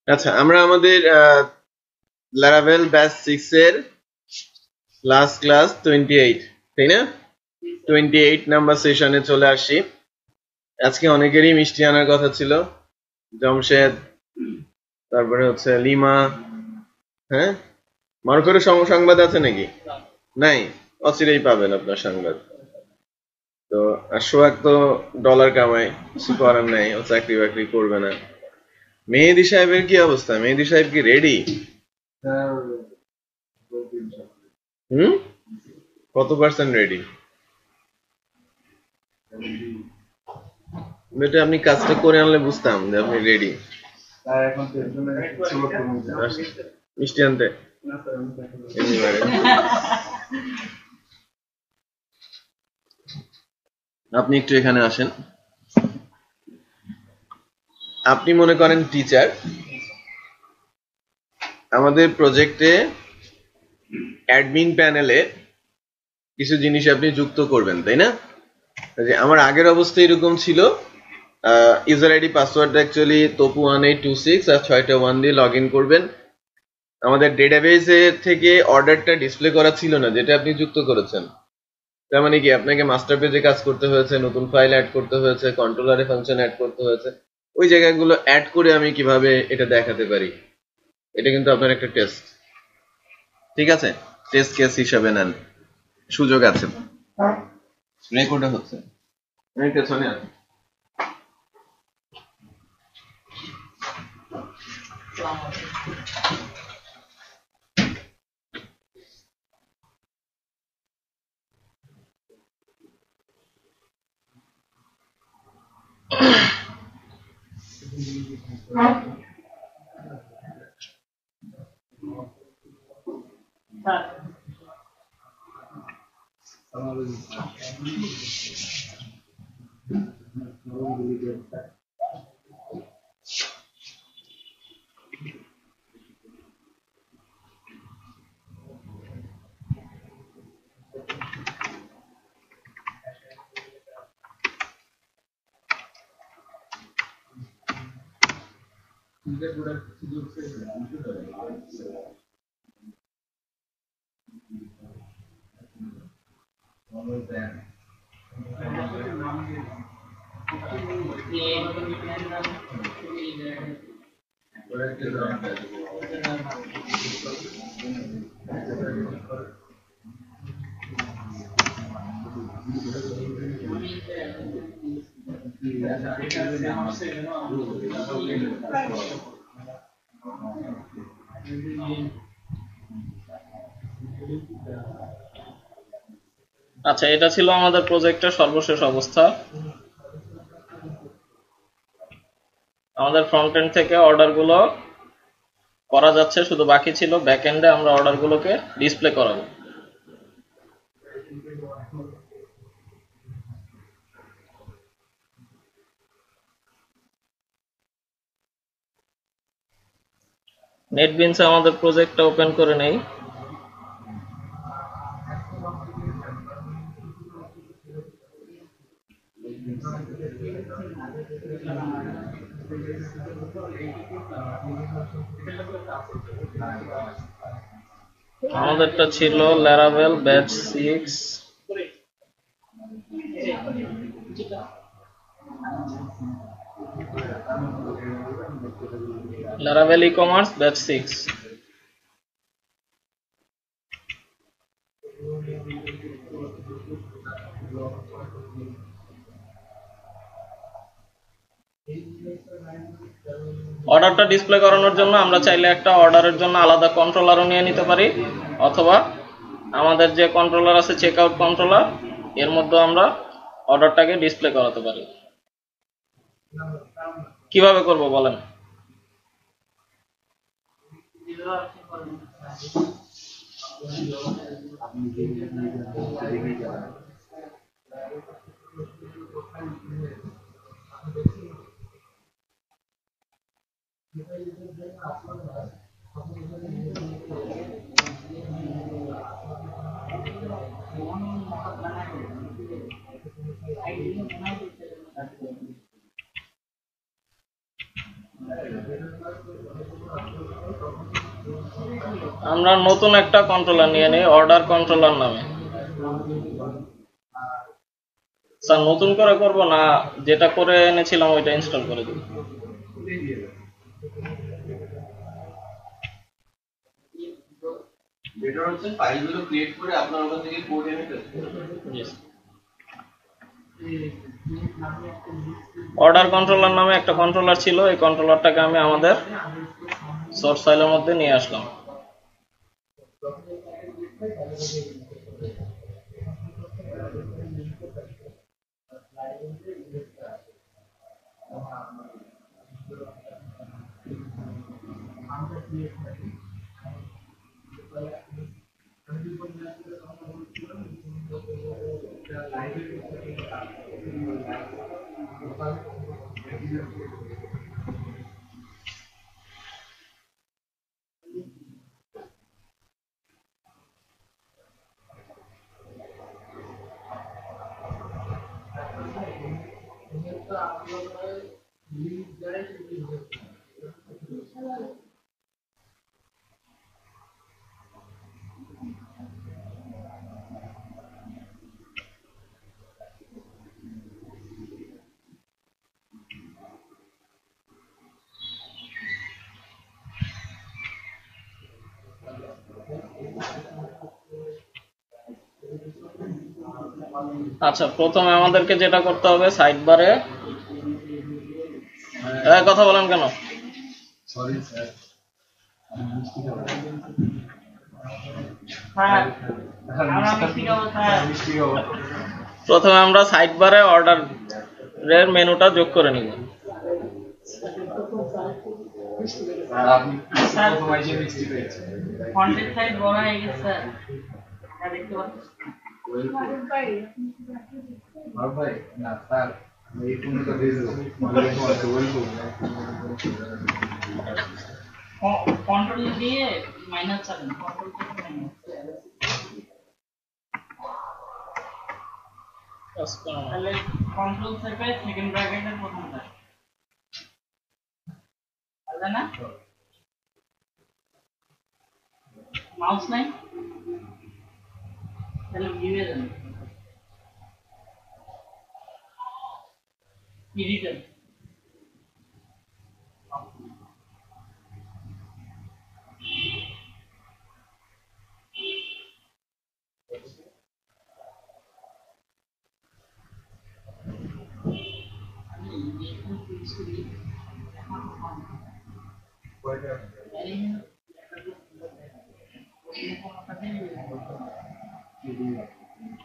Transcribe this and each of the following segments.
আচ্ছা, আমরা আমাদের লারাভেল ব্যাচ 6 এর লাস্ট ক্লাস 28, তাই না? 28 নাম্বার সেশনে চলে আসি। আজকে অনেকেরই মিষ্টি আনার কথা ছিল। জমশেদ, তারপরে হচ্ছে লিমা, হ্যাঁ? মারুফেরও সংবাদ আছে নাকি? নাই, অচিরেই পাবেন আপনার সংবাদ। তো আর সোহাগ তো ডলার কামায়, কিছু করার নাই, ও চাকরি বাকরি করবে না। মেহেদী সাহেবের কি অবস্থা? মেহেদী সাহেব কি রেডি? হুম, কত পার্সেন্ট রেডি? বেটা আপনি কাজটা করে আনলে বুঝতাম যে আপনি রেডি। মিষ্টি আনতে একেবারে। আপনি একটু এখানে আসেন। আপনি মনে করেন টিচার, আমাদের প্রজেক্টে অ্যাডমিন প্যানেলে কিছু জিনিস আপনি যুক্ত করবেন, তাই না? যে আমার আগের অবস্থা এরকম ছিল, user ID password actually Tapu 1826 আর 6টা 1 দিয়ে লগ ইন করবেন। আমাদের ডেটাবেসে থেকে অর্ডারটা ডিসপ্লে করা ছিল না, যেটা আপনি যুক্ত করেছেন। তার মানে কি আপনাকে মাস্টার পেজে কাজ করতে হয়েছে, নতুন ফাইল অ্যাড করতে হয়েছে, কন্ট্রোলারে ফাংশন অ্যাড করতে হয়েছে। ওই জায়গাগুলো অ্যাড করে আমি কিভাবে এটা দেখাতে পারি, এটা কিন্তু আপনার একটা টেস্ট, ঠিক আছে? টেস্ট কেস হিসাবে নেন, সুযোগ আছে। রেকর্ডে হচ্ছে, আমি পেছনে আছি। আচ্ছা, এটা ছিল আমাদের প্রজেক্টের সর্বশেষ অবস্থা। আমাদের ফ্রন্ট এন্ড থেকে অর্ডারগুলো করা যাচ্ছে, শুধু বাকি ছিল ব্যাক এন্ডে আমরা অর্ডারগুলোকে ডিসপ্লে করাবো। নেটবিনসে আমাদের প্রজেক্টটা ওপেন করে নেই। আমাদেরটা ছিল ল্যারাভেল ব্যাচ 6, ল্যারাভেল ই কমার্স ব্যাচ 6। অর্ডারটা ডিসপ্লে করানোর জন্য আমরা চাইলে একটা অর্ডারের জন্য আলাদা কন্ট্রোলারও নিয়ে নিতে পারি, অথবা আমাদের যে কন্ট্রোলার আছে চেক আউট কন্ট্রোলার, এর মধ্যে আমরা অর্ডারটাকে ডিসপ্লে করাতে পারি। কিভাবে করব বলেন? আমরা নতুন একটা কন্ট্রোলার নিয়ে নিই অর্ডার কন্ট্রোলার নামে। স্যার নতুন করে করব না যেটা করে এনেছিলাম ওইটা ইনস্টল করে দিব? বেটার হচ্ছে ফাইলগুলো ক্রিয়েট করে আপনার ওখান থেকে কোড এনে পেস্ট করবেন। অর্ডার কন্ট্রোলার নামে একটা কন্ট্রোলার ছিল, এই কন্ট্রোলারটাকে আমি আমাদের সোর্স ফাইলের মধ্যে নিয়ে আসলাম। আচ্ছা, প্রথমে আমাদেরকে যেটা করতে হবে সাইড বারে কথা বলেন কেন? সরি স্যার, প্রথমে আমরা সাইড বারে অর্ডারের মেনুটা যোগ করে নিব। স্যার আপনি প্রথম আইসে মিষ্টি পেয়েছেন, কন্টেন্ট সাইজ বড় হয়ে গেছে স্যার, আমরা দেখতে পাচ্ছি। ভাই না স্যার, এই ফোনটা দিয়ে দেবো, কন্ট্রোল দিয়ে মাইনাস চালান, কন্ট্রোল থেকে মাইনাস। তাহলে কন্ট্রোল থেকে সেকেন্ড ব্র্যাকেটের প্রথমটা তাহলে না মাউস নাই, তাহলে ভিউয়ে যান, এডিটর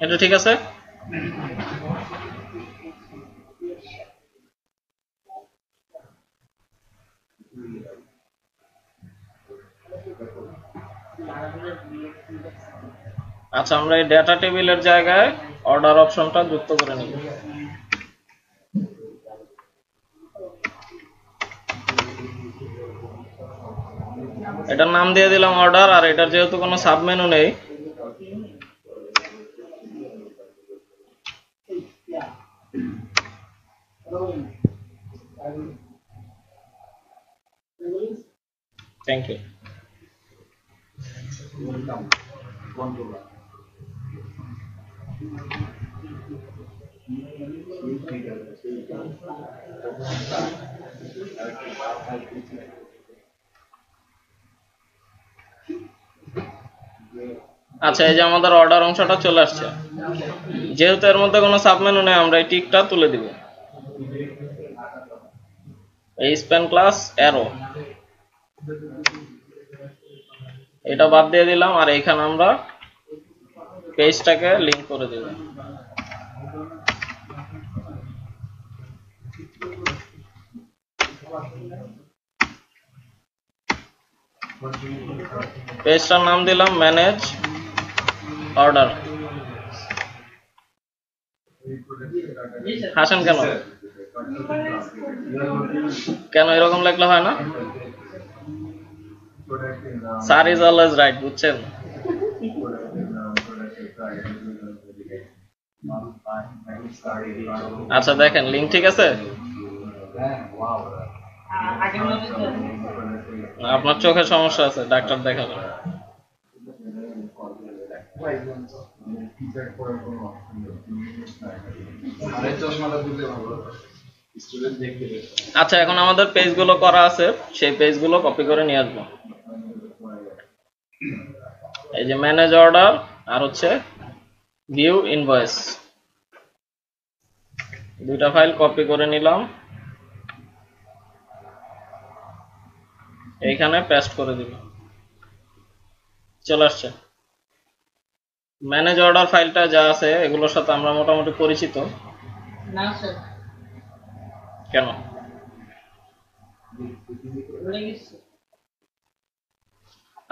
এটা ঠিক আছে? আচ্ছা, আমরা এই ডেটা টেবিলের জায়গায় অর্ডার অপশনটা যুক্ত করে নিব। এটার নাম দিয়ে দিলাম অর্ডার, আর এটার যেহেতু কোনো সাবমেনু নেই থ্যাংক ইউ। কন্ট্রোলার আচ্ছা, এই যে আমাদের অর্ডার অংশটা চলে আসছে। যেহেতু এর মধ্যে কোনো সাবমেনু নেই, আমরা এই টিকটা তুলে দিব। এই স্প্যান ক্লাস অ্যারো এটা বাদ দিয়ে দিলাম, আর এইখানে আমরা পেজটাকে লিংক করে দেব। পেজটার নাম দিলাম ম্যানেজ অর্ডার। হাসেন কেন? কেন এরকম লেখলে হয় না? স্যার ইজ অলওয়েজ রাইট, বুঝছেন? আচ্ছা দেখেন লিংক ঠিক আছে। আগের মতো আপনার চোখের সমস্যা আছে, ডাক্তার দেখাবেন। আচ্ছা, এখন আমাদের পেজগুলো করা আছে, সেই পেজগুলো কপি করে নিয়ে আসবো। এই যে ম্যানেজ অর্ডার আর হচ্ছে ভিউ ইনভয়েস, দুইটা ফাইল কপি করে নিলাম, এইখানে পেস্ট করে দিব, চলে আসছে। ম্যানেজ অর্ডার ফাইলটা যা আছে এগুলোর সাথে আমরা মোটামুটি পরিচিত। না স্যার, কেন? ভুলে গেছি।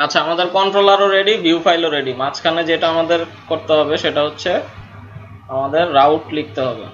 আচ্ছা, আমাদের কন্ট্রোলারও রেডি, ভিউ ফাইলও রেডি। মাঝখানে যেটা আমাদের করতে হবে সেটা হচ্ছে আমাদের রাউট লিখতে হবে।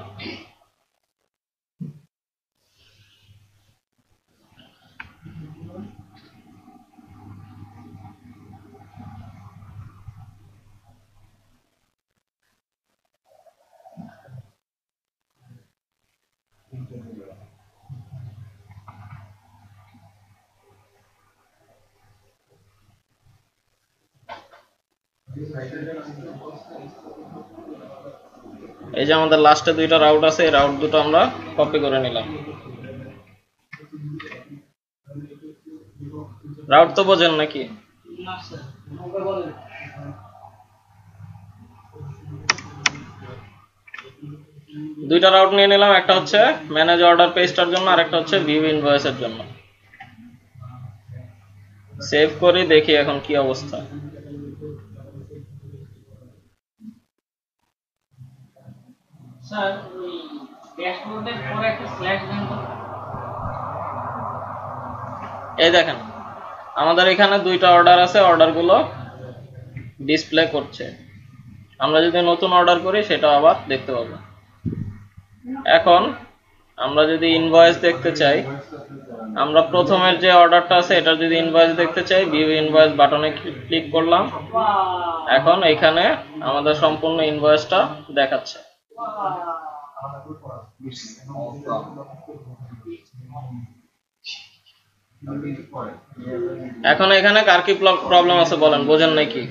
এই যে আমাদের লাস্টে দুইটা রাউট আছে, এই রাউট দুটো আমরা কপি করে নিলাম। রাউট তো বোঝেন নাকি? না স্যার, দুইটা রাউট নিয়ে নিলাম, একটা হচ্ছে ম্যানেজ অর্ডার পেজটার জন্য আর একটা হচ্ছে ভিউ ইনভয়েসের জন্য। সেভ করি, দেখি এখন কি অবস্থা। স্যার ওই ড্যাশবোর্ডের পরে একটা স্ল্যাশ দেন তো। এই দেখেন, আমাদের এখানে দুইটা অর্ডার আছে, অর্ডারগুলো ডিসপ্লে করছে। আমরা যদি নতুন অর্ডার করি সেটা আবার দেখতে পাবো। এখন আমরা যদি ইনভয়েস দেখতে চাই, আমরা প্রথমের যে অর্ডারটা আছে এটা যদি ইনভয়েস দেখতে চাই, ভিউ ইনভয়েস বাটনে ক্লিক করলাম। এখন এখানে আমাদের সম্পূর্ণ ইনভয়েসটা দেখাচ্ছে। এখন এখানে কার কি প্রবলেম আছে বলেন, বোঝেন নাকি?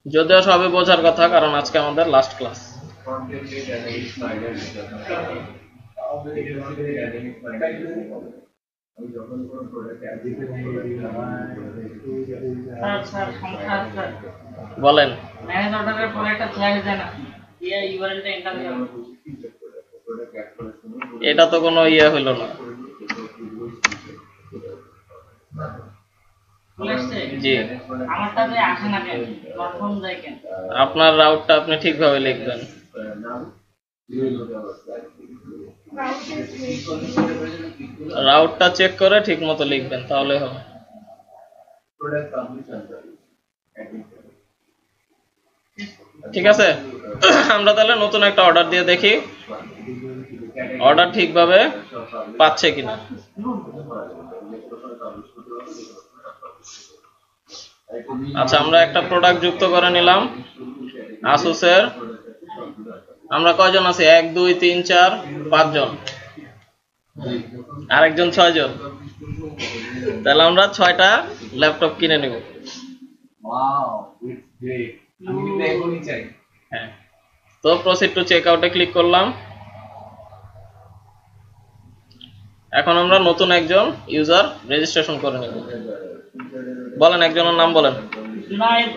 যদিও সবই বোঝার কথা, কারণ আজকে আমাদের লাস্ট ক্লাস। স্যার সমস্যা আছে স্যার। বলেন। ম্যানেজ অর্ডারের পরে একটা স্ল্যাশ দেন, ইয়া ইউআরএলটা এন্টার দিলাম। এটা তো কোনো ইয়ে হইলো না। চলে আসছে? জি। আমারটাতে আসে না কেন? প্ল্যাটফর্ম যায় কেন? আপনার রাউটটা আপনি ঠিকভাবে লিখবেন। রাউটটা চেক করে ঠিক মতো লিখবেন, তাহলে হবে। ঠিক আছে, আমরা তাহলে নতুন একটা অর্ডার দিয়ে দেখি অর্ডার ঠিকভাবে পাচ্ছে কিনা। আচ্ছা, আমরা একটা প্রোডাক্ট যুক্ত করে নিলাম আসুসের। আমরা কয়জন আছি? 1 2 3 4 5 জন, আরেকজন 6 জন। তাহলে আমরা 6টা ল্যাপটপ কিনে নেব। হ্যাঁ, তো প্রসিড টু চেক আউটে ক্লিক করলাম। এখন আমরা নতুন একজন ইউজার রেজিস্ট্রেশন করে নেব। বলেন, একজনের নাম বলেন। জুনায়েদ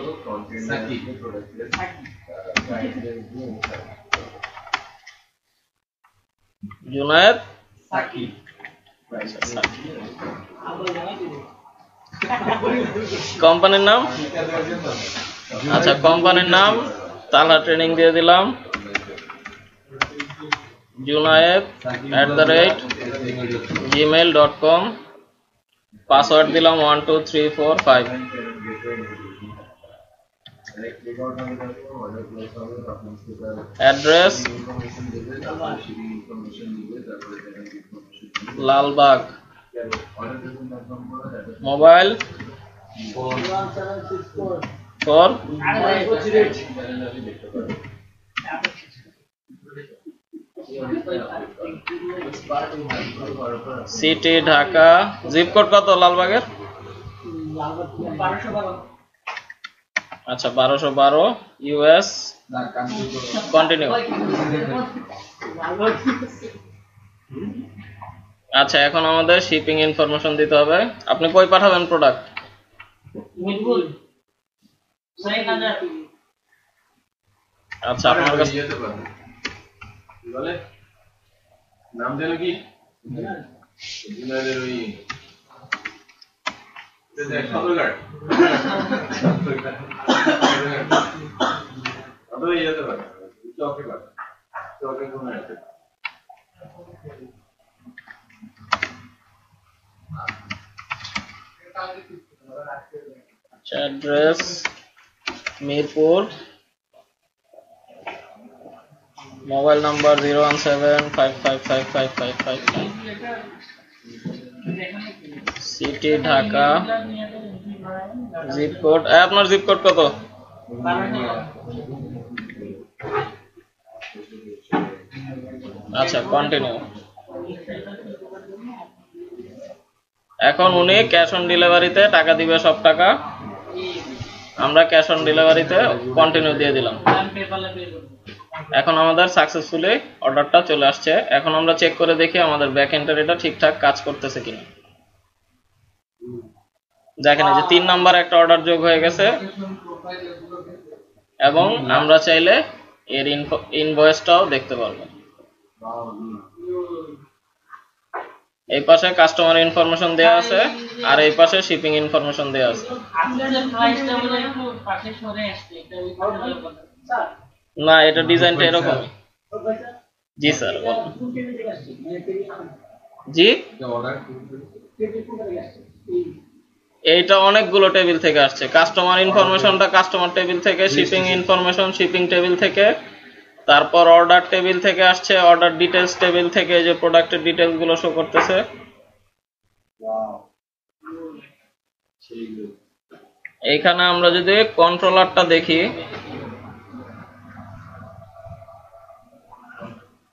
জুনায়েদ সাকি। কোম্পানির নাম? আচ্ছা, কোম্পানির নাম তালহা ট্রেনিং দিয়ে দিলাম। junaid@gmail.com। পাসওয়ার্ড দিলাম 1 2 3 4 5। অ্যাড্রেস লালবাগ। মোবাইল 4 আর সিটি ঢাকা, জিপ কোড কত লালবাগের? আচ্ছা 1212 ইউএস, কন্টিনিউ। আচ্ছা এখন আমাদের শিপিং ইনফরমেশন দিতে হবে। আপনি কই পাঠাবেন প্রোডাক্ট? আচ্ছা আপনার কাছে বলে নাম যেন কি ওই সদরঘাট অথবা যেতে পারে চকে পারে চকে কোনো আছে address Mirpur, mobile number 01755555555, city Dhaka, zip code আপনার জিপ কোড কত? আচ্ছা কন্টিনিউ। এখন উনি ক্যাশ অন ডেলিভারিতে টাকা দিবে, সব টাকা আমরা ক্যাশ অন ডেলিভারিতে কন্টিনিউ দিয়ে দিলাম। এখন আমাদের সাকসেসফুলি অর্ডারটা চলে আসছে। এখন আমরা চেক করে দেখি আমাদের ব্যাক এন্ডের এটা ঠিকঠাক কাজ করতেছে কিনা। দেখেন এই যে 3 নাম্বার একটা অর্ডার যোগ হয়ে গেছে এবং আমরা চাইলে এর ইনভয়েসটাও দেখতে পারবো। এই পাশে কাস্টমার ইনফরমেশন দেয়া আছে আর এই পাশে শিপিং ইনফরমেশন দেয়া আছে। না এটা ডিজাইনটা এরকম। জি স্যার জি, এইটা অনেকগুলো টেবিল থেকে আসছে। কাস্টমার ইনফরমেশনটা কাস্টমার টেবিল থেকে, শিপিং ইনফরমেশন শিপিং টেবিল থেকে, তারপর অর্ডার টেবিল থেকে আসছে, অর্ডার ডিটেইলস টেবিল থেকে যে প্রোডাক্টের ডিটেইলস গুলো শো করতেছে। এইখানে আমরা যদি কন্ট্রোলারটা দেখি,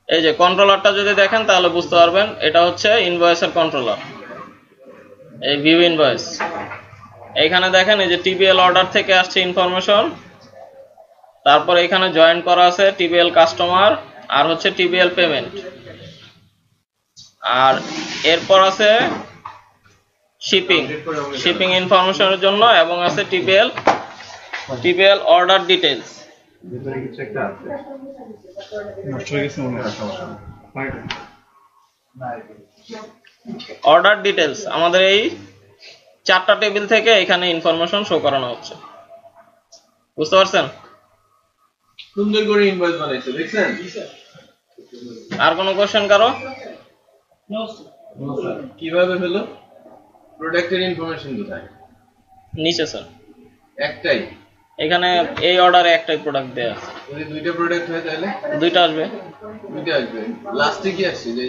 এই যে কন্ট্রোলারটা যদি দেখেন তাহলে বুঝতে পারবেন এটা হচ্ছে ইনভয়েসের কন্ট্রোলার। এই ভিউ ইনভয়েস, এইখানে দেখেন এই যে টিবিএল অর্ডার থেকে আসছে ইনফরমেশন, তারপর এখানে জয়েন করা আছে টিবিএল কাস্টমার আর হচ্ছে টিবিএল পেমেন্ট, আর এরপর আছে শিপিং ইনফরমেশনের জন্য এবং আছে টিবিএল অর্ডার ডিটেইলস। ভিতরে কিছু একটা আছে নষ্ট হয়ে গেছে মনে হয়। অর্ডার ডিটেইলস আমাদের এই 4টা টেবিল থেকে এখানে ইনফরমেশন শো করানো হচ্ছে। বুঝতে পারছেন? সুন্দর করে ইনভয়েস বানাইছে, দেখছেন? আর কোনো কোশ্চেন কারো? কিভাবে হলো? প্রোডাক্টের ইনফরমেশন কোথায়? নিচে স্যার একটাই, এখানে এই অর্ডারে একটাই প্রোডাক্ট দেয়া আছে। যদি দুইটা প্রোডাক্ট হয় তাহলে দুইটা আসবে। দুইটা আসবে। লাস্টে কি আসছে যে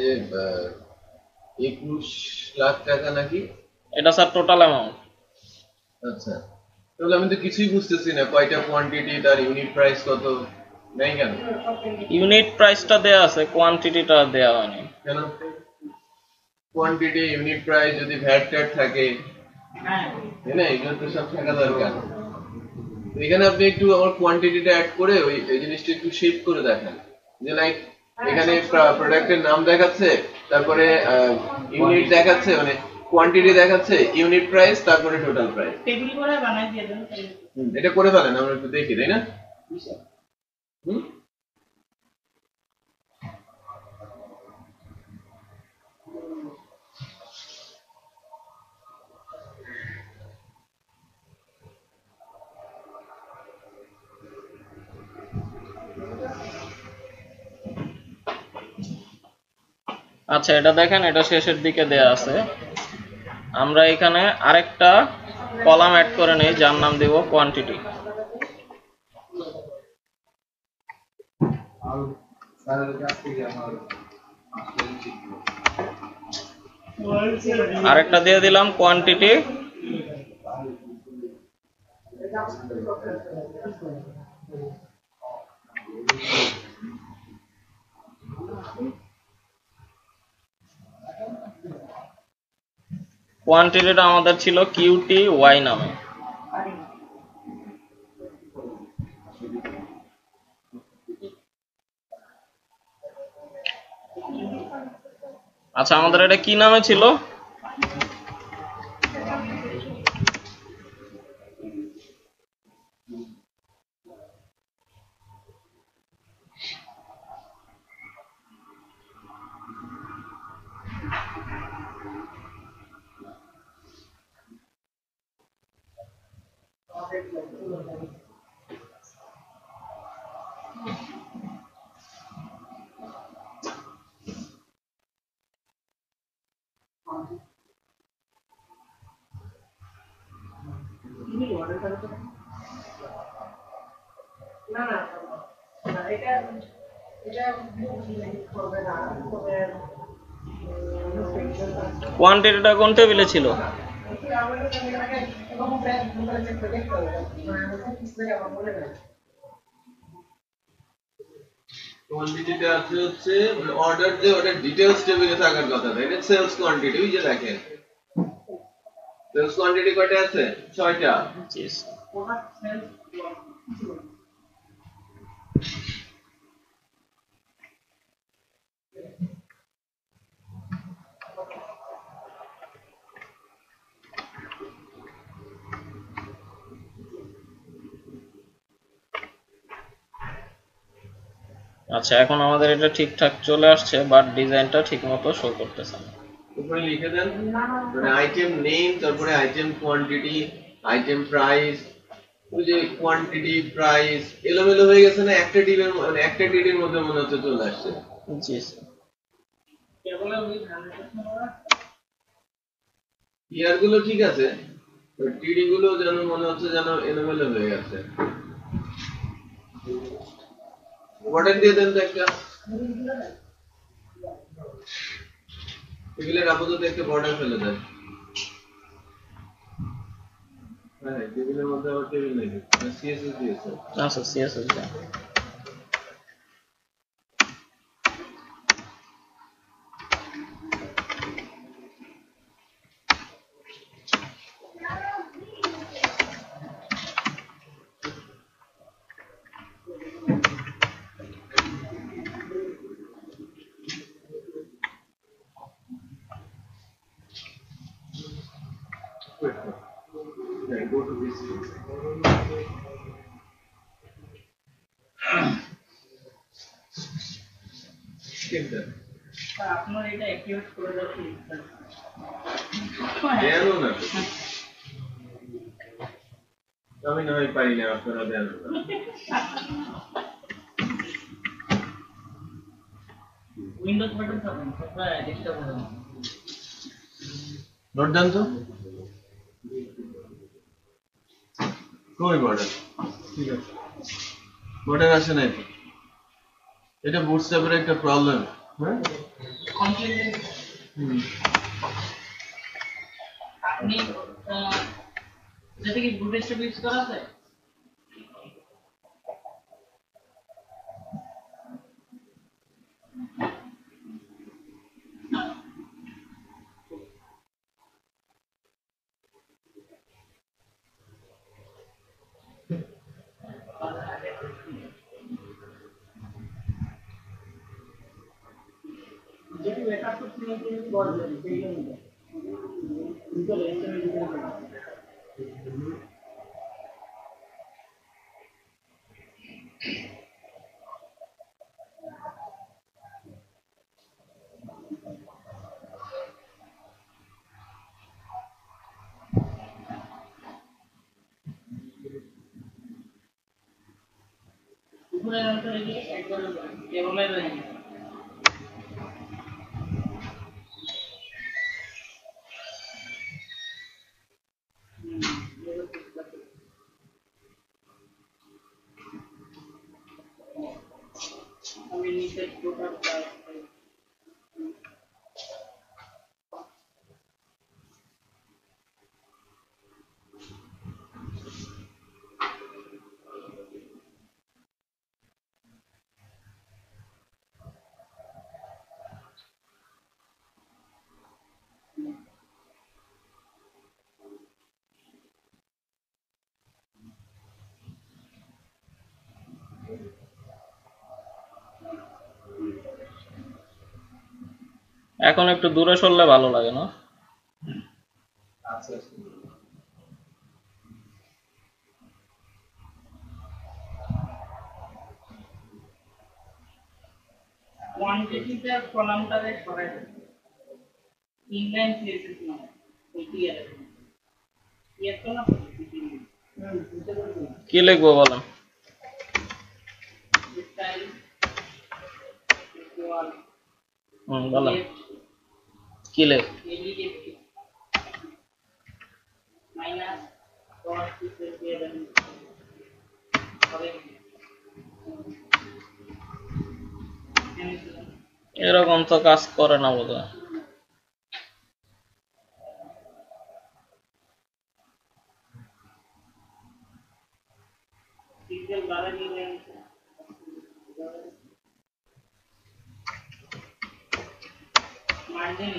21 লাখ টাকা নাকি? এটা স্যার টোটাল অ্যামাউন্ট। আচ্ছা, তাহলে আমি তো কিছুই বুঝতেছি না, কয়টা কোয়ান্টিটি, তার ইউনিট প্রাইস কত, নাই কেন? ইউনিট প্রাইসটা দেয়া আছে, কোয়ান্টিটিটা দেয়া হয়নি কেন? কোয়ান্টিটি, ইউনিট প্রাইস, যদি ভ্যাট ট্যাট থাকে, তাই না, এগুলো তো সব থাকা দরকার। এখানে আপনি একটু আমার কোয়ান্টিটিটা অ্যাড করে ওই এই জিনিসটা একটু শেপ করে দেখান, যে লাইক এখানে প্রোডাক্টের নাম দেখাচ্ছে, তারপরে ইউনিট দেখাচ্ছে, মানে কোয়ান্টিটি দেখাচ্ছে, ইউনিট প্রাইস, তারপরে টোটাল প্রাইস। টেবিল করে বানাই দিয়ে দেন। এটা করে ফেলেন, আমরা একটু দেখি, তাই না? আচ্ছা এটা দেখেন, এটা শেষের দিকে দেয়া আছে। আমরা এখানে আরেকটা কলাম অ্যাড করে নেই যার নাম দেব কোয়ান্টিটি। আরেকটা দিয়ে দিলাম কোয়ান্টিটি। কোয়ান্টিটিটা আমাদের ছিল কিউটি ওয়াই নামে। আচ্ছা, আমাদের এটা কি নামে ছিল? কোয়ান্টিটিটা কোন টেবিলে ছিল? কোয়ান্টিটিটা আছে হচ্ছে অর্ডার যে ওটা ডিটেইলস টেবিলে থাকার কথা, তাই না? সেলস কোয়ান্টিটি, ওই যে দেখেন সেলস কোয়ান্টিটি কয়টা আছে? 6টা। জি। আচ্ছা, এখন আমাদের এটা ঠিকঠাক চলে আসছে, বাট ডিজাইনটা ঠিকমতো শো করতেছে না। উপরে লিখে দেন মানে আইটেম নেম, তারপরে আইটেম কোয়ান্টিটি, আইটেম প্রাইস, ওই যে কোয়ান্টিটি প্রাইস এলোমেলো হয়ে গেছে না? একটা টিভির মানে একটা টিভির মধ্যে মনে হচ্ছে চলে আসছে। জি। ইয়ার গুলো ঠিক আছে, টিডি গুলো যেন মনে হচ্ছে যেন এলোমেলো হয়ে গেছে। বর্ডার দিয়ে দেন তো একটা, টেবিলের আপাতত একটা বর্ডার ফেলে দেন। হ্যাঁ, টেবিলের মধ্যে আবার টেবিল নেই, সিএসএস দিয়েছে। আচ্ছা, সিএসএস দেন। Yeah, go to this. Skip that. আপনার এটা অ্যাক্টিভেট করে রাখি দেন না, আমি না হয় পারি না, আপনারা দেন না। উইন্ডোজ বাটন থাকুন সবটা চেষ্টা করুন। নোট দেন তো, কই বর্ডার? ঠিক আছে, বর্ডার আসে নাই তো। এটা বুটস্ট্র্যাপের একটা প্রবলেম। হ্যাঁ, আপনি যেটা কি বুটস্ট্র্যাপ ইউজ করা আছে? যেটা ব্যাকআপ করতে নিয়ে বলবেন সেই জন্য ভিতরে এসএমএস দিতে হবে। উপরে রাখতে রেখে একবার এভাবে রয়েছে। আমি নিচে টোটাল এখন একটু দূরে সরলে ভালো লাগে না? আচ্ছা কোয়ান্টিটিটা কলামটারে সরাই দেন ইনলাইন সিএসএস না ওইটিআর ইয়ার তো না কি লিখবো বলেন? স্টাইল বলেন কি লিখ? মাইনাস ডট সিএসএস দিয়ে দেন এরকম তো কাজ করে না বোধহয়। পিক্সেল বাড়া দিয়ে দেন মার্জিন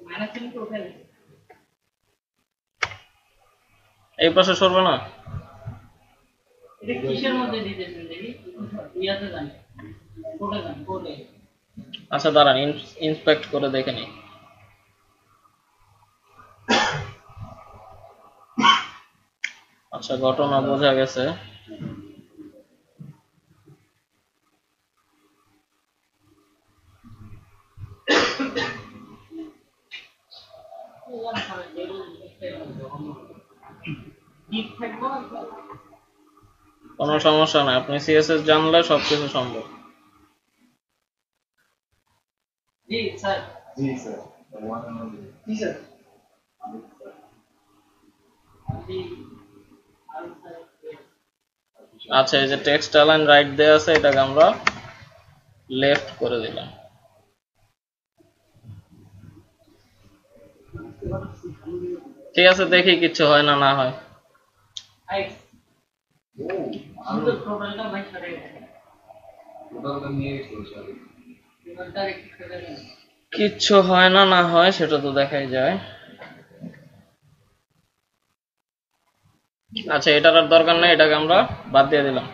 মাইনাস চিহ্ন তো ওখানে এই পাশে সরবে না? এটা কিসের মধ্যে দিতেছেন দেখি ইয়াতে যান কোডে যান কোডে আচ্ছা দাঁড়ান, ইন্সপেক্ট করে দেখে নিই। আচ্ছা ঘটনা বোঝা গেছে। কোনো সমস্যা নাই, আপনি সিএসএস জানলে সবকিছু সম্ভব। জি স্যার জি স্যার জি স্যার জি আচ্ছা এই যে টেক্সট অ্যালাইন রাইট দেয়া আছে, এটাকে আমরা লেফট করে দিলাম। ঠিক আছে, দেখি কিছু হয় না না হয়। আমি তো টোটালটা ভাই করে ওটা নিয়ে গেছি টোটালটা একটু করে দেন কিচ্ছু হয় না না হয় সেটা তো দেখাই যায়। আচ্ছা এটার আর দরকার নেই, এটাকে আমরা বাদ দিয়ে দিলাম।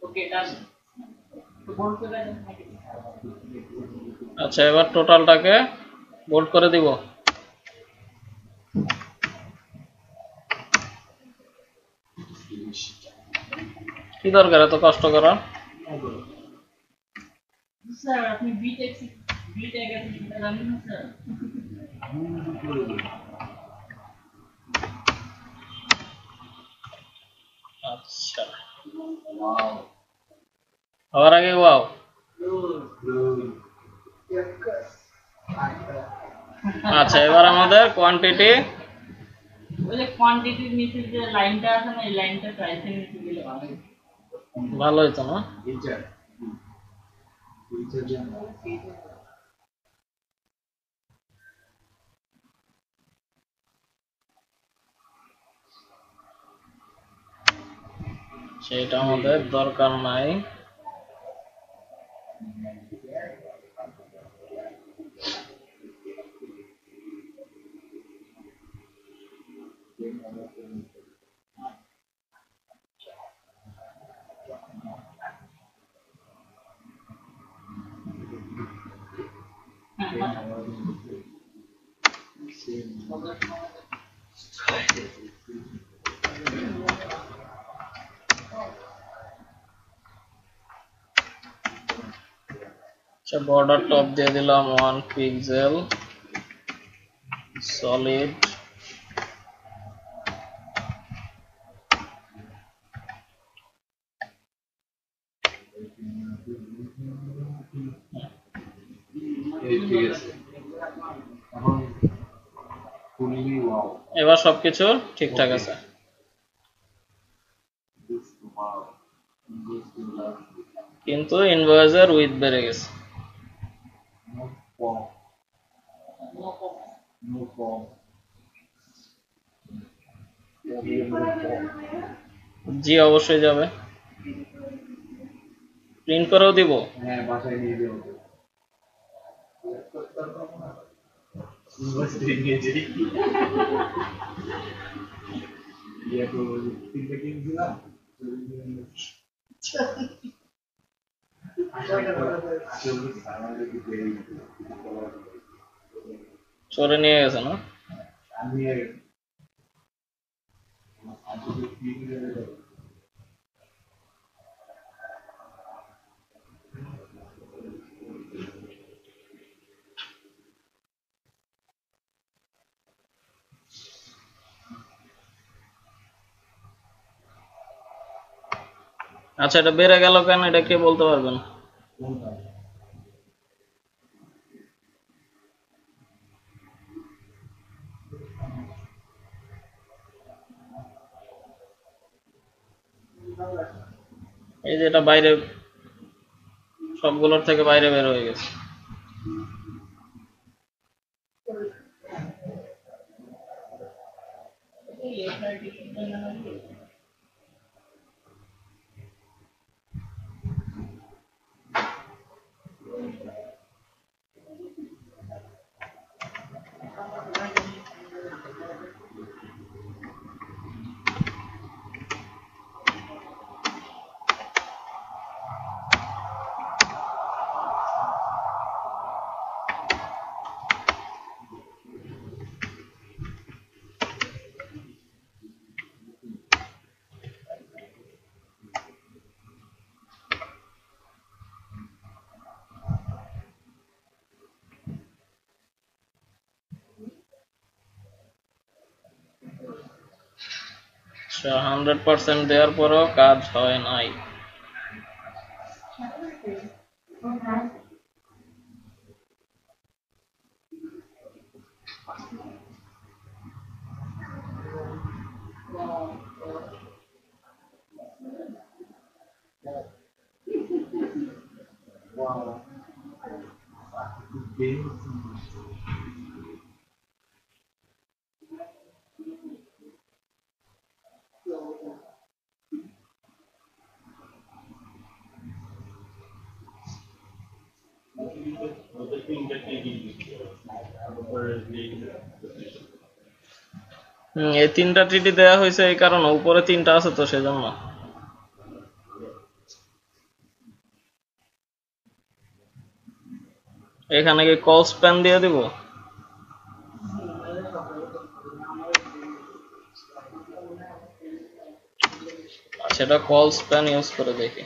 ওকে ডান তো বোল্ড করে দেন আচ্ছা এবার টোটালটাকে বোল্ড করে দিব। কি দরকার এত কষ্ট করা? স্যার আপনি বিটেক এর এটা জানেন না স্যার আচ্ছা হওয়ার আগে ওয়াও। আচ্ছা এবার আমাদের কোয়ান্টিটি, ওই যে কোয়ান্টিটির নিচে যে লাইনটা আছে না এই লাইনটা প্রাইসের নিচে দিলে ভালো হয়। ভালো হইতো না? টিচার জন্য সেটা আমাদের দরকার নাই। আচ্ছা বর্ডার টপ দিয়ে দিলাম 1 পিক্সেল সলিড। ঠিক আছে এখন ফুললি ওয়াও এবার সবকিছু ঠিকঠাক আছে। দিস ওয়াও দিস কিন্তু ইনভয়েসের উইথ বেড়ে গেছে। জি অবশ্যই যাবে, প্রিন্ট করেও দিব। হ্যাঁ বাসায় নিয়ে যাবো। ইউনিভার্সিটি নিয়ে যাই। ইয়ে তো তিনটে কিনছিলাম। চোরে নিয়ে গেছে না? আচ্ছা, এটা বেড়ে গেল কেন, এটা কে বলতে পারবেন? এই যে এটা বাইরে, সবগুলোর থেকে বাইরে বের হয়ে গেছে। আচ্ছা, 100% দেওয়ার পরও কাজ হয় নাই। এই 3টা টিটি দেয়া হয়েছে এই কারণে, উপরে 3টা আছে তো সেজন্য। এখানে কি কল স্প্যান দিয়ে দিব? সেটা কল স্প্যান ইউজ করে দেখি।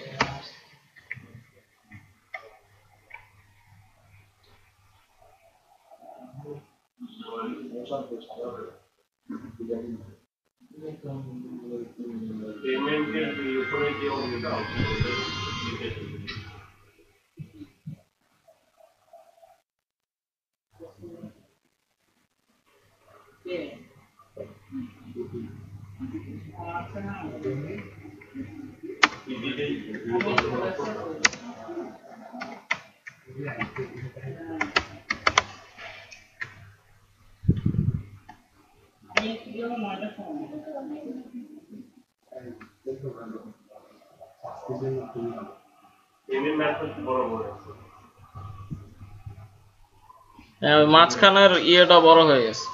মাঝখানের ইয়েটা বড় হয়ে গেছে।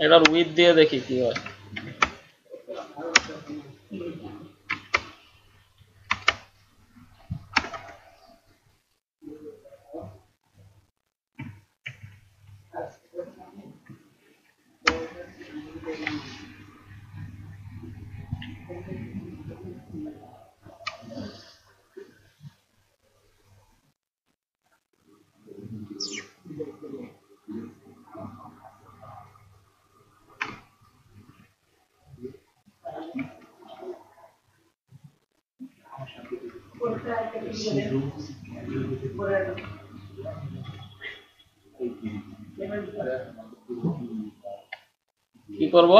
এটার উইথ দিয়ে দেখি কি হয়। কি করব?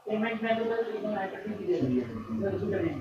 পেমেন্ট মেথড এখানে আইটেম দিয়ে দিন।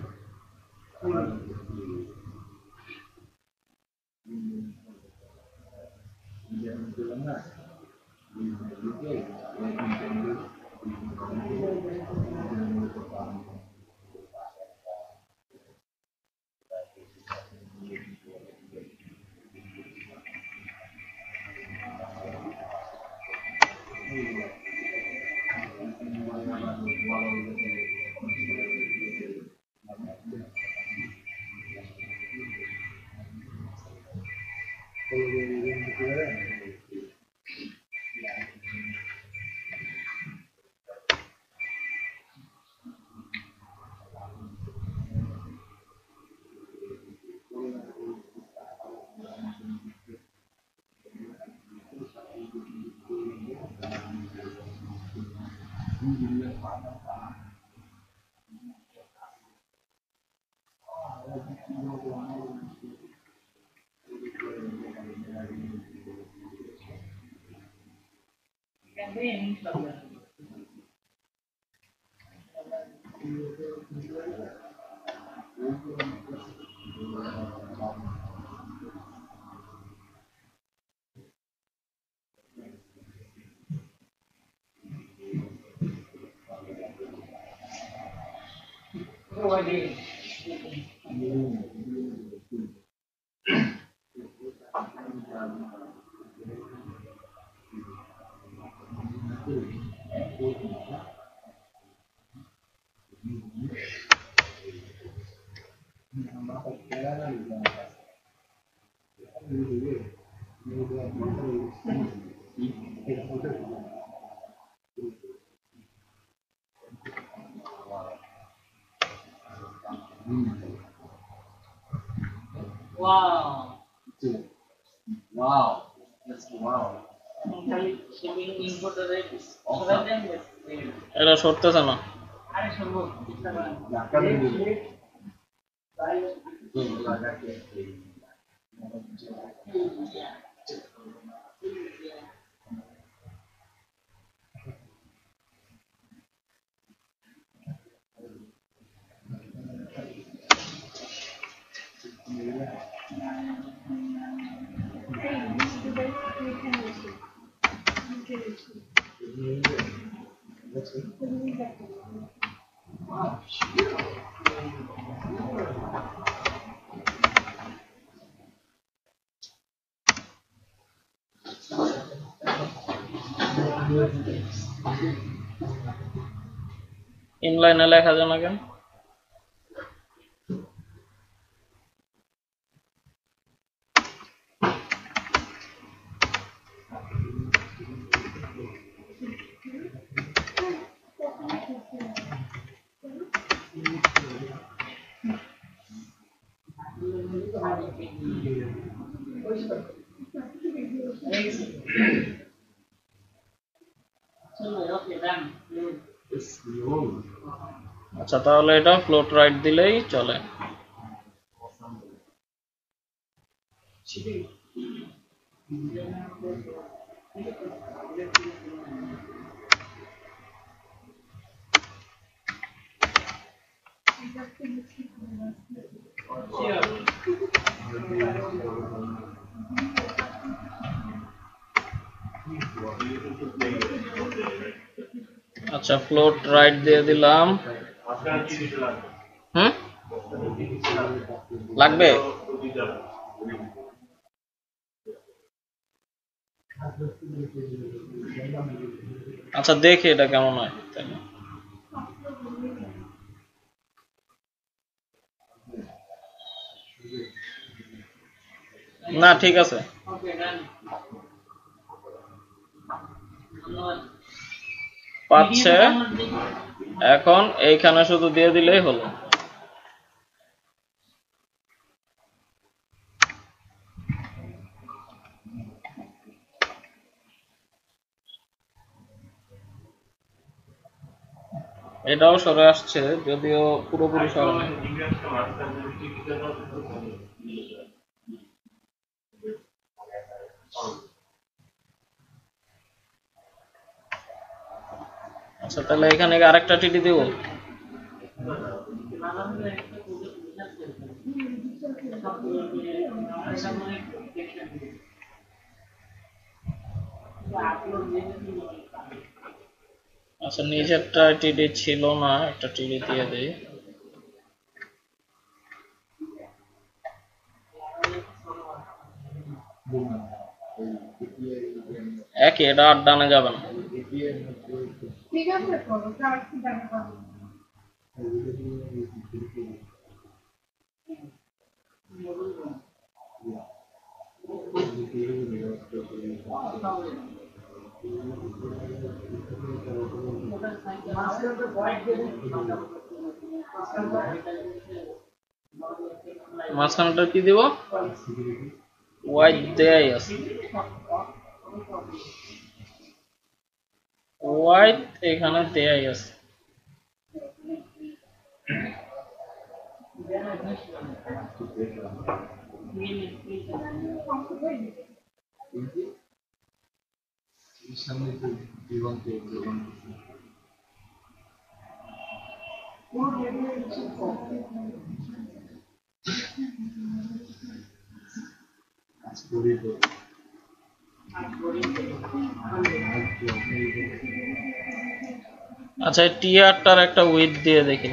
Wow. Wow. That's wow. খালি শিপিং ইম্পোর্টার রেট এটা সরতেছে না। আরে সর্ব ইনলাইনে লেখা যায় না কেন? আচ্ছা, তাহলে এটা ফ্লোট রাইট দিলেই চলে। আচ্ছা, ফ্লোট রাইট দিয়ে দিলাম। লাগবে? আচ্ছা, দেখি এটা কেমন হয়। না, ঠিক আছে। পাচ্ছে। এখন এইখানে শুধু দিয়ে দিলেই হলো। এটাও সরে আসছে, যদিও পুরোপুরি সরে না। আচ্ছা, তাহলে এখানে আরেকটা টিডি দেব। আচ্ছা, নিজেরটা টিডি ছিল না, একটা টিডি দিয়ে দেই। একই, এটা আর ডানে যাবে না। মাঝখানটা কি দিব? হোয়াইট দেয়াই আছে, হোয়াইট এখানে দেয়াই আছে। আচ্ছা, টিআরটার একটা উইথ দিয়ে দেখি।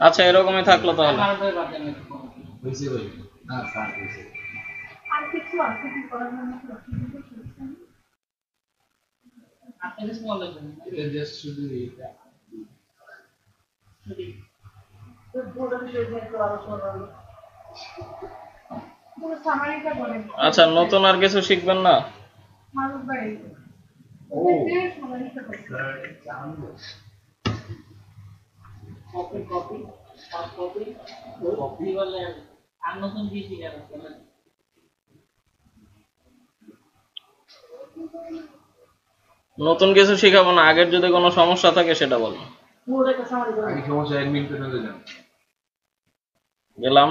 আচ্ছা, এরকমই থাকলো তাহলে। আচ্ছা, নতুন আর কিছু শিখবেন না? নতুন কিছু শিখাবো না, আগের যদি কোনো সমস্যা থাকে সেটা বলো। গেলাম।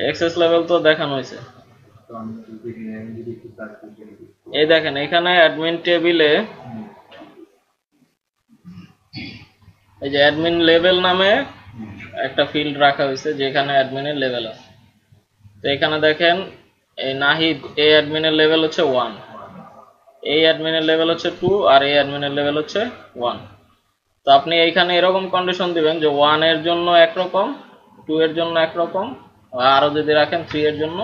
এক্সেস লেভেল তো দেখানো হয়েছে। এই দেখেন, এখানে অ্যাডমিন টেবিলে এই যে অ্যাডমিন লেভেল নামে একটা ফিল্ড রাখা হয়েছে, যেখানে অ্যাডমিনের লেভেল আছে। তো এখানে দেখেন, এই নাহিদ, এই অ্যাডমিনের লেভেল হচ্ছে 1, এই অ্যাডমিনের লেভেল হচ্ছে 2, আর এই অ্যাডমিনের লেভেল হচ্ছে 1। তো আপনি এইখানে এরকম কন্ডিশন দিবেন যে 1 এর জন্য একরকম, 2 এর জন্য একরকম, আরো যদি রাখেন 3 এর জন্য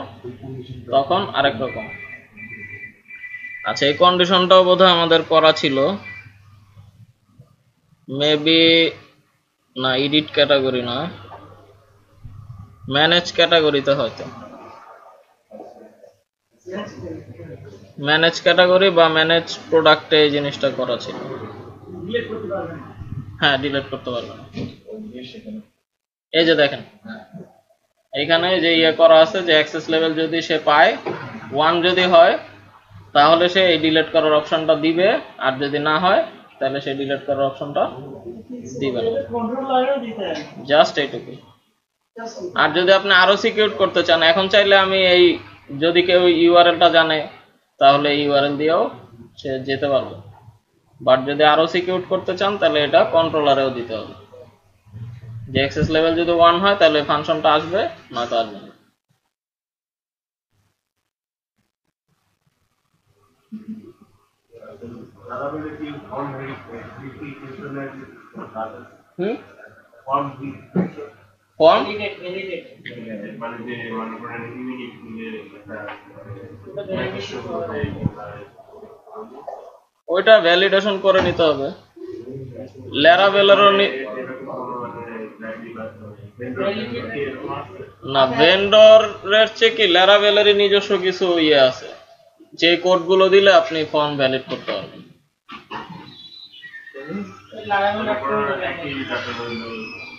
তখন আরেক রকম। আচ্ছা, এই কন্ডিশনটাও বোধহয় আমাদের করা ছিল, মেবি না, এডিট ক্যাটাগরি না, ম্যানেজ ক্যাটাগরিতে হয়তো, ম্যানেজ ক্যাটাগরি বা ম্যানেজ প্রোডাক্টে এই জিনিসটা করা ছিল। হ্যাঁ, ডিলিট করতে পারবেন। এই যে দেখেন, এখানে যে ইয়ে করা আছে যে অ্যাক্সেস লেভেল যদি সে পায় 1 যদি হয় তাহলে সে এই ডিলিট করার অপশনটা দিবে, আর যদি না হয় তাহলে সে ডিলিট করার অপশনটা দিবে না। জাস্ট এইটুকু। আর যদি আপনি আরো সিকিউর করতে চান, এখন চাইলে আমি এই, যদি কেউ ইউআরএলটা জানে তাহলে ইউআরএল দিয়েও সে যেতে পারবে, বাট যদি আরো সিকিউর করতে চান তাহলে এটা কন্ট্রোলারেও দিতে হবে, যে অ্যাক্সেস লেভেল যদি 1 হয় তাহলে ফাংশনটা আসবে, নয়তো আসবে না। ফর্ম ওইটা ভ্যালিডেশন করে নিতে হবে। ল্যারাভেলেরও না, ভেন্ডরের চেয়ে কি ল্যারাভেলেরই নিজস্ব কিছু ইয়ে আছে, যে কোডগুলো দিলে আপনি ফর্ম ভ্যালিড করতে পারবেন।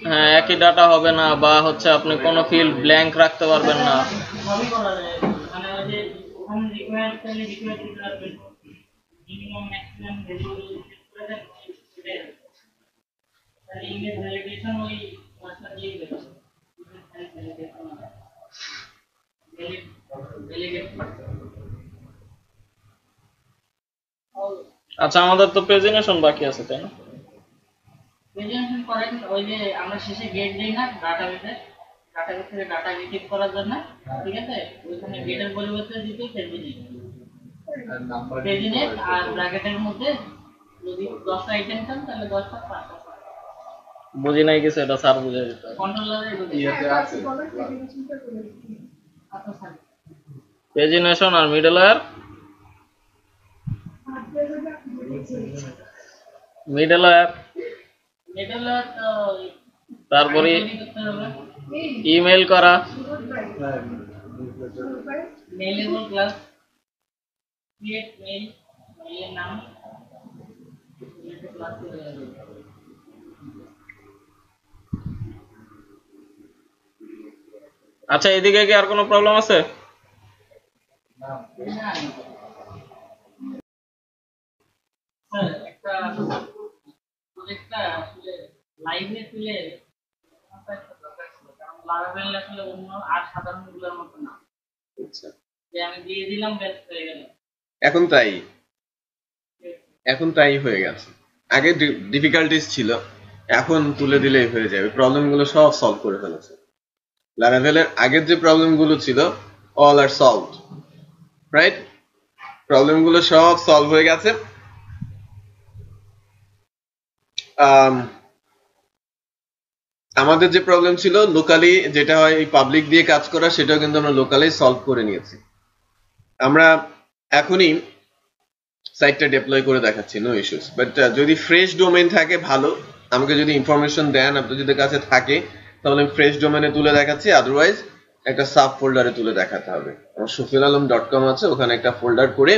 হ্যাঁ, একই ডাটা হবে না, বা হচ্ছে আপনি কোনো ফিল্ড ব্ল্যাঙ্ক রাখতে পারবেন না। আচ্ছা, আমাদের তো প্রেজেন্টেশন বাকি আছে, তাই না? প্রেজেন্টেশন করেন ওই যে আমরা শেষে গেট দেই না ডাটাবেসে, ডাটাবেস থেকে ডাটা রিসিভ করার জন্য, ঠিক আছে? ওইখানে গেটের পরিবর্তে দিতে প্রেজেন্ট আর ব্র্যাকেটের মধ্যে যদি 10টা আইটেম চান তাহলে 10টা 5টা বুঝি নাই কিছু, এটা স্যার বুঝে দিতে হবে। কন্ট্রোলারে ইয়েতে আছে আচ্ছা স্যার প্রেজেন্টেশন আর মিডলওয়্যার, মিডলওয়্যার, মিডলওয়্যার তো তারপরে তৈরি করতে হবে, ইমেল করা, মেইলেবল ক্লাস ক্রিয়েট মেইল, মেইলের নাম ক্লাস করে দেবে। আচ্ছা, এদিকে কি আর কোনো প্রবলেম আছে? স্যার একটা প্রজেক্টটা আসলে লাইভে তুলে কারণ লারাভেল আসলে অন্য আর সাধারণ গুলোর মতো না, আচ্ছা, যে আমি দিয়ে দিলাম ব্যাস হয়ে গেল। এখন তাই হয়ে গেছে। আগে ডিফিকাল্টিস ছিল, এখন তুলে দিলেই হয়ে যাবে। প্রবলেমগুলো সব সলভ করে ফেলেছে। লারাভেলের আগের যে প্রবলেমগুলো ছিল অল আর সলভড, রাইট? প্রবলেমগুলো সব সলভ হয়ে গেছে। আমাদের যে প্রবলেম ছিল লোকালি, যেটা হয় পাবলিক দিয়ে কাজ করা, সেটাও কিন্তু আমরা লোকালি সলভ করে নিয়েছি। আমরা এখনই সাইটটা ডিপ্লয় করে দেখাচ্ছি, নো ইস্যুস। বাট যদি ফ্রেশ ডোমেইন থাকে ভালো, আমাকে যদি ইনফরমেশন দেন আপনাদের কাছে থাকে, তাহলে আমি ফ্রেশ ডোমেইনে তুলে দেখাচ্ছি। আদারওয়াইজ একটা সাব ফোল্ডারে তুলে দেখাতে হবে। আমার sufilalam.com আছে, ওখানে একটা ফোল্ডার করে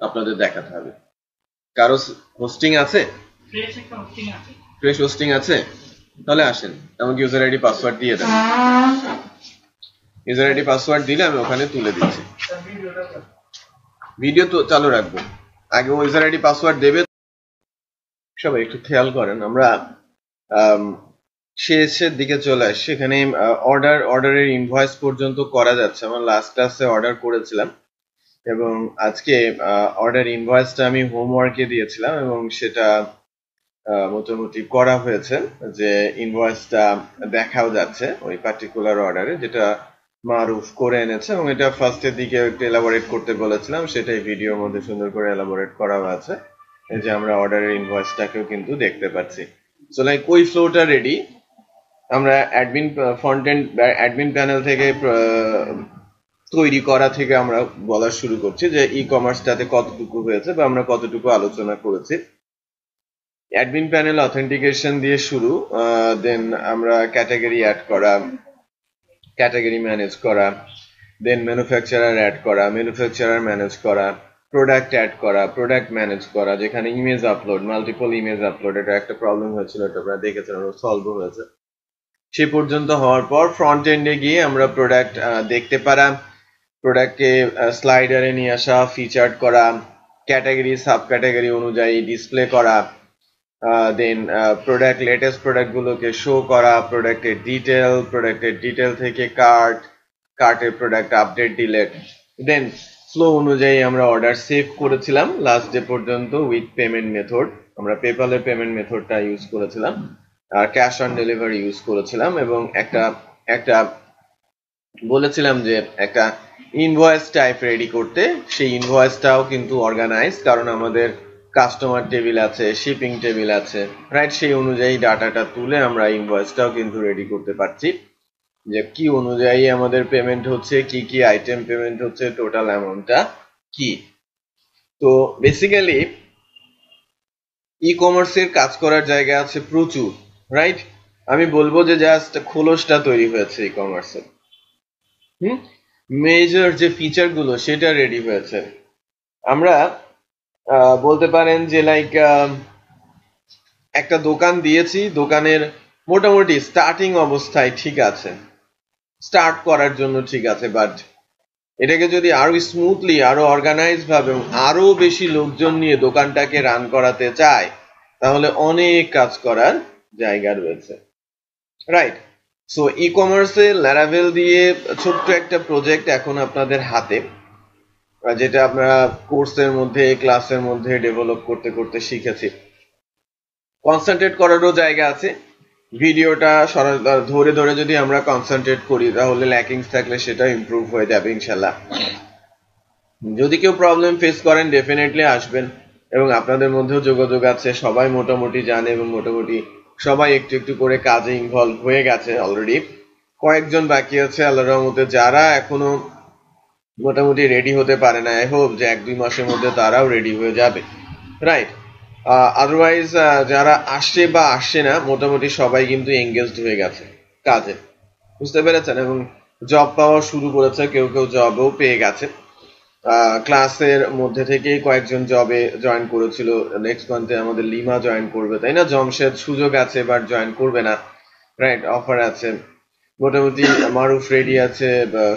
আপনাদের দেখাতে হবে। কারো হোস্টিং আছে? ফ্রেশ একটা হোস্টিং আছে। ফ্রেশ হোস্টিং আছে? তাহলে আসেন, আমাকে ইউজার আইডি পাসওয়ার্ড দিয়ে দেন। ইউজার আইডি পাসওয়ার্ড দিলে আমি ওখানে তুলে দিচ্ছি। ভিডিও তো চালু রাখবো, আগে ইউজার আইডি পাসওয়ার্ড দেবে। সবাই একটু খেয়াল করেন, আমরা শেষের দিকে চলে আসছি। এখানে অর্ডারের ইনভয়েস পর্যন্ত করা যাচ্ছে। আমার লাস্ট ক্লাসে অর্ডার করেছিলাম এবং আজকে অর্ডার ইনভয়েসটা আমি হোমওয়ার্কে দিয়েছিলাম এবং সেটা মোটামুটি করা হয়েছে, যে ইনভয়েসটা দেখাও যাচ্ছে ওই পার্টিকুলার অর্ডারে, যেটা মারুফ করে এনেছে। এবং এটা ফার্স্টের দিকে একটু এলাবোরেট করতে বলেছিলাম, সেটাই ভিডিওর মধ্যে সুন্দর করে এলাবোরেট করা হয়েছে। এই যে আমরা অর্ডারের ইনভয়েসটাকেও কিন্তু দেখতে পাচ্ছি। সো লাইক ওই ফ্লোটা রেডি। আমরা অ্যাডমিন ফ্রন্ট-এন্ড অ্যাডমিন প্যানেল থেকে তৈরি করা থেকে আমরা বলা শুরু করছি যে ই কমার্সটাতে কতটুকু হয়েছে বা আমরা কতটুকু আলোচনা করেছি। অ্যাডমিন প্যানেল অথেন্টিকেশন দিয়ে শুরু, দেন আমরা ক্যাটাগরি অ্যাড করা, ক্যাটাগরি ম্যানেজ করা, দেন ম্যানুফ্যাকচারার অ্যাড করা, ম্যানুফ্যাকচারার ম্যানেজ করা, প্রোডাক্ট অ্যাড করা, প্রোডাক্ট ম্যানেজ করা, যেখানে image upload, multiple image upload, এটা একটা প্রবলেম হয়েছিল, এটা আপনারা দেখেছেন, সলভ হয়েছে। সে পর্যন্ত হওয়ার পর ফ্রন্ট এন্ডে গিয়ে আমরা প্রোডাক্ট দেখতে পারা, প্রোডাক্টকে স্লাইডারে নিয়ে আসা, ফিচার্ড করা, ক্যাটাগরি সাব ক্যাটাগরি অনুযায়ী ডিসপ্লে করা, দেন প্রোডাক্ট লেটেস্ট প্রোডাক্টগুলোকে শো করা, প্রোডাক্টের ডিটেল থেকে কার্টের প্রোডাক্ট আপডেট ডিলেট, দেন ফ্লো অনুযায়ী আমরা অর্ডার সেভ করেছিলাম লাস্ট ডে পর্যন্ত উইথ পেমেন্ট মেথড। আমরা পেপ্যালের পেমেন্ট মেথডটা ইউজ করেছিলাম, আর ক্যাশ অন ডেলিভারি ইউজ করেছিলাম, এবং একটা বলেছিলাম যে একটা ইনভয়েস টাইপ রেডি করতে। সেই ইনভয়েসটাও কিন্তু অর্গানাইজ, কারণ আমাদের কাস্টমার টেবিল আছে, শিপিং টেবিল আছে, রাইট? সেই অনুযায়ী ডাটাটা তুলে আমরা ইনভয়েসটাও কিন্তু রেডি করতে পারছি, যে কি অনুযায়ী আমাদের পেমেন্ট হচ্ছে, কি কি আইটেম পেমেন্ট হচ্ছে, টোটাল অ্যামাউন্টটা কি। তো বেসিক্যালি ই কমার্সের কাজ করার জায়গা আছে প্রচুর, রাইট? আমি বলবো যে জাস্ট খোলসটা তৈরি হয়েছে ই কমার্সের। মেজর যে ফিচার গুলো সেটা রেডি হয়েছে। আমরা বলতে পারেন যে লাইক একটা দোকান দিয়েছি, দোকানের মোটামুটি স্টার্টিং অবস্থায় ঠিক আছে, স্টার্ট করার জন্য ঠিক আছে, বাট এটাকে যদি আরো স্মুথলি, আরো অর্গানাইজ ভাবে আরো বেশি লোকজন নিয়ে দোকানটাকে রান করাতে চায়, তাহলে অনেক কাজ করার জায়গা রয়েছে, রাইট? সো ই কমার্সে ল্যারাভেল দিয়ে ছোট্ট একটা প্রজেক্ট এখন আপনাদের হাতে, যেটা আমরা কোর্সের মধ্যে, ক্লাসের মধ্যে ডেভেলপ করতে করতে শিখেছি। কনসেন্ট্রেট করারও জায়গা আছে। ভিডিওটা ধরে ধরে যদি আমরা কনসেন্ট্রেট করি তাহলে ল্যাকিংস থাকলে সেটা ইমপ্রুভ হয়ে যাবে ইনশাল্লাহ। যদি কেউ প্রবলেম ফেস করেন ডেফিনেটলি আসবেন, এবং আপনাদের মধ্যেও যোগাযোগ আছে, সবাই মোটামুটি জানে এবং মোটামুটি সবাই একটু একটু করে কাজে ইনভলভ হয়ে গেছে অলরেডি। কয়েকজন বাকি আছে আল্লাহর রহমতে যারা এখনো মোটামুটি রেডি হতে পারে না। আই হোপ যে 1-2 মাসের মধ্যে তারাও রেডি হয়ে যাবে, রাইট? আদারওয়াইজ যারা আসছে বা আসছে না মোটামুটি সবাই কিন্তু এঙ্গেজড হয়ে গেছে কাজে, বুঝতে পেরেছেন? এবং জব পাওয়া শুরু করেছে, কেউ কেউ জবও পেয়ে গেছে। ক্লাসের মধ্যে থেকেই কয়েকজন জবে জয়েন করেছিল। নেক্সট মান্থে আমাদের লিমা জয়েন করবে, তাই না? জমশেদ সুযোগ আছে বাট জয়েন করবে না, রাইট? অফার আছে। মোটামুটি মারুফ রেডি আছে,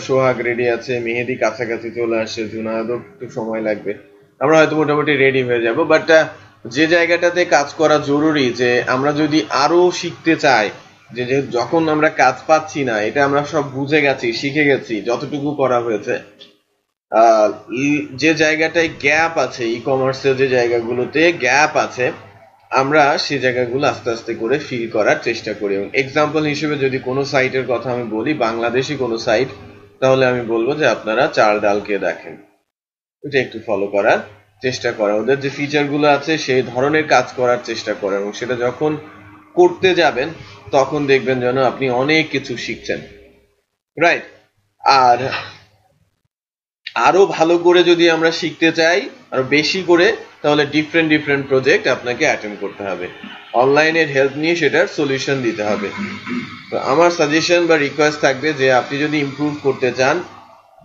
সোহাগ রেডি আছে, মেহেদি কাছাকাছি চলে আসছে, জুনায়েদও একটু সময় লাগবে। আমরা হয়তো মোটামুটি রেডি হয়ে যাব। বাট যে জায়গাটাতে কাজ করা জরুরি, যে আমরা যদি আরো শিখতে চাই, যে যখন আমরা কাজ পাচ্ছি না, এটা আমরা সব বুঝে গেছি, শিখে গেছি, যতটুকু করা হয়েছে, যে জায়গাটায় গ্যাপ আছে, ই কমার্সের যে জায়গাগুলোতে গ্যাপ আছে, আমরা সেই জায়গাগুলো আস্তে আস্তে করে ফিল করার চেষ্টা করি। এবং এক্সাম্পল হিসেবে যদি কোনো সাইটের কথা আমি বলি, বাংলাদেশি কোনো সাইট, তাহলে আমি বলবো যে আপনারা চাল ডালকে দেখেন, এটা একটু ফলো করার চেষ্টা করা, ওদের যে ফিচার গুলো আছে সেই ধরনের কাজ করার চেষ্টা করা, এবং সেটা যখন করতে যাবেন তখন দেখবেন যেন আপনি অনেক কিছু শিখছেন, রাইট? আর আরো ভালো করে যদি আমরা শিখতে চাই, আরো বেশি করে, তাহলে ডিফারেন্ট প্রজেক্ট আপনাকে অ্যাটেন্ড করতে হবে, অনলাইনের হেল্প নিয়ে সেটার সলিউশন দিতে হবে। তো আমার সাজেশন বা রিকোয়েস্ট থাকবে যে আপনি যদি ইমপ্রুভ করতে চান,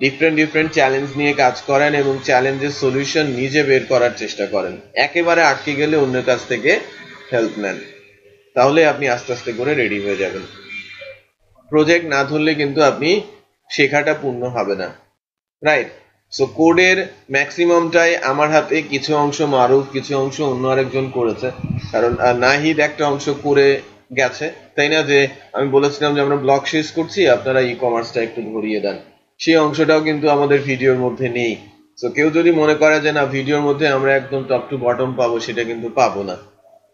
ডিফারেন্ট চ্যালেঞ্জ নিয়ে কাজ করেন এবং চ্যালেঞ্জের সলিউশন নিজে বের করার চেষ্টা করেন। একেবারে আটকে গেলে অন্যের কাছ থেকে হেল্প নেন, তাহলে আপনি আস্তে আস্তে করে রেডি হয়ে যাবেন। প্রজেক্ট না ধরলে কিন্তু আপনি শেখাটা পূর্ণ হবে না, রাইট? সো কোডের ম্যাক্সিমামটাই আমার হাতে, কিছু অংশ মারুফ, কিছু অংশ অন্য আরেকজন করেছে, কারণ নাহিদ একটা অংশ করে গেছে, তাই না? যে আমি বলেছিলাম যে আমরা ব্লগ শেষ করছি, আপনারা ই কমার্সটা একটু ধরিয়ে দেন, সেই অংশটাও কিন্তু আমাদের ভিডিওর মধ্যে নেই। সো কেউ যদি মনে করে যে না ভিডিওর মধ্যে আমরা একদম টপ টু বটম পাবো, সেটা কিন্তু পাবো না,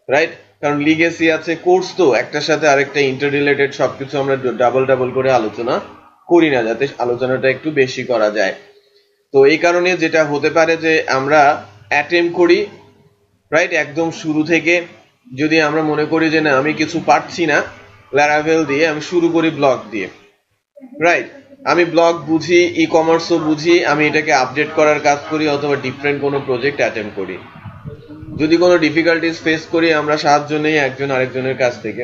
রাইট? কারণ লিগেসি আছে, কোর্স তো একটার সাথে আরেকটা ইন্টার রিলেটেড, সবকিছু আমরা ডাবল করে আলোচনা করি না, যাতে আলোচনাটা একটু বেশি করা যায়। তো এই কারণে যেটা হতে পারে যে আমরা অ্যাটেম্প করি, রাইট? একদম শুরু থেকে যদি আমরা মনে করি যে না আমি কিছু পারছি না ল্যারাভেল দিয়ে, আমি শুরু করি ব্লগ দিয়ে, রাইট? আমি ব্লগ বুঝি, ই কমার্সও বুঝি, আমি এটাকে আপডেট করার কাজ করি, অথবা ডিফারেন্ট কোনো প্রজেক্ট অ্যাটেম্প করি। যদি কোনো ডিফিকাল্টিস ফেস করি, আমরা সাহায্য নেই একজন আরেকজনের কাছ থেকে,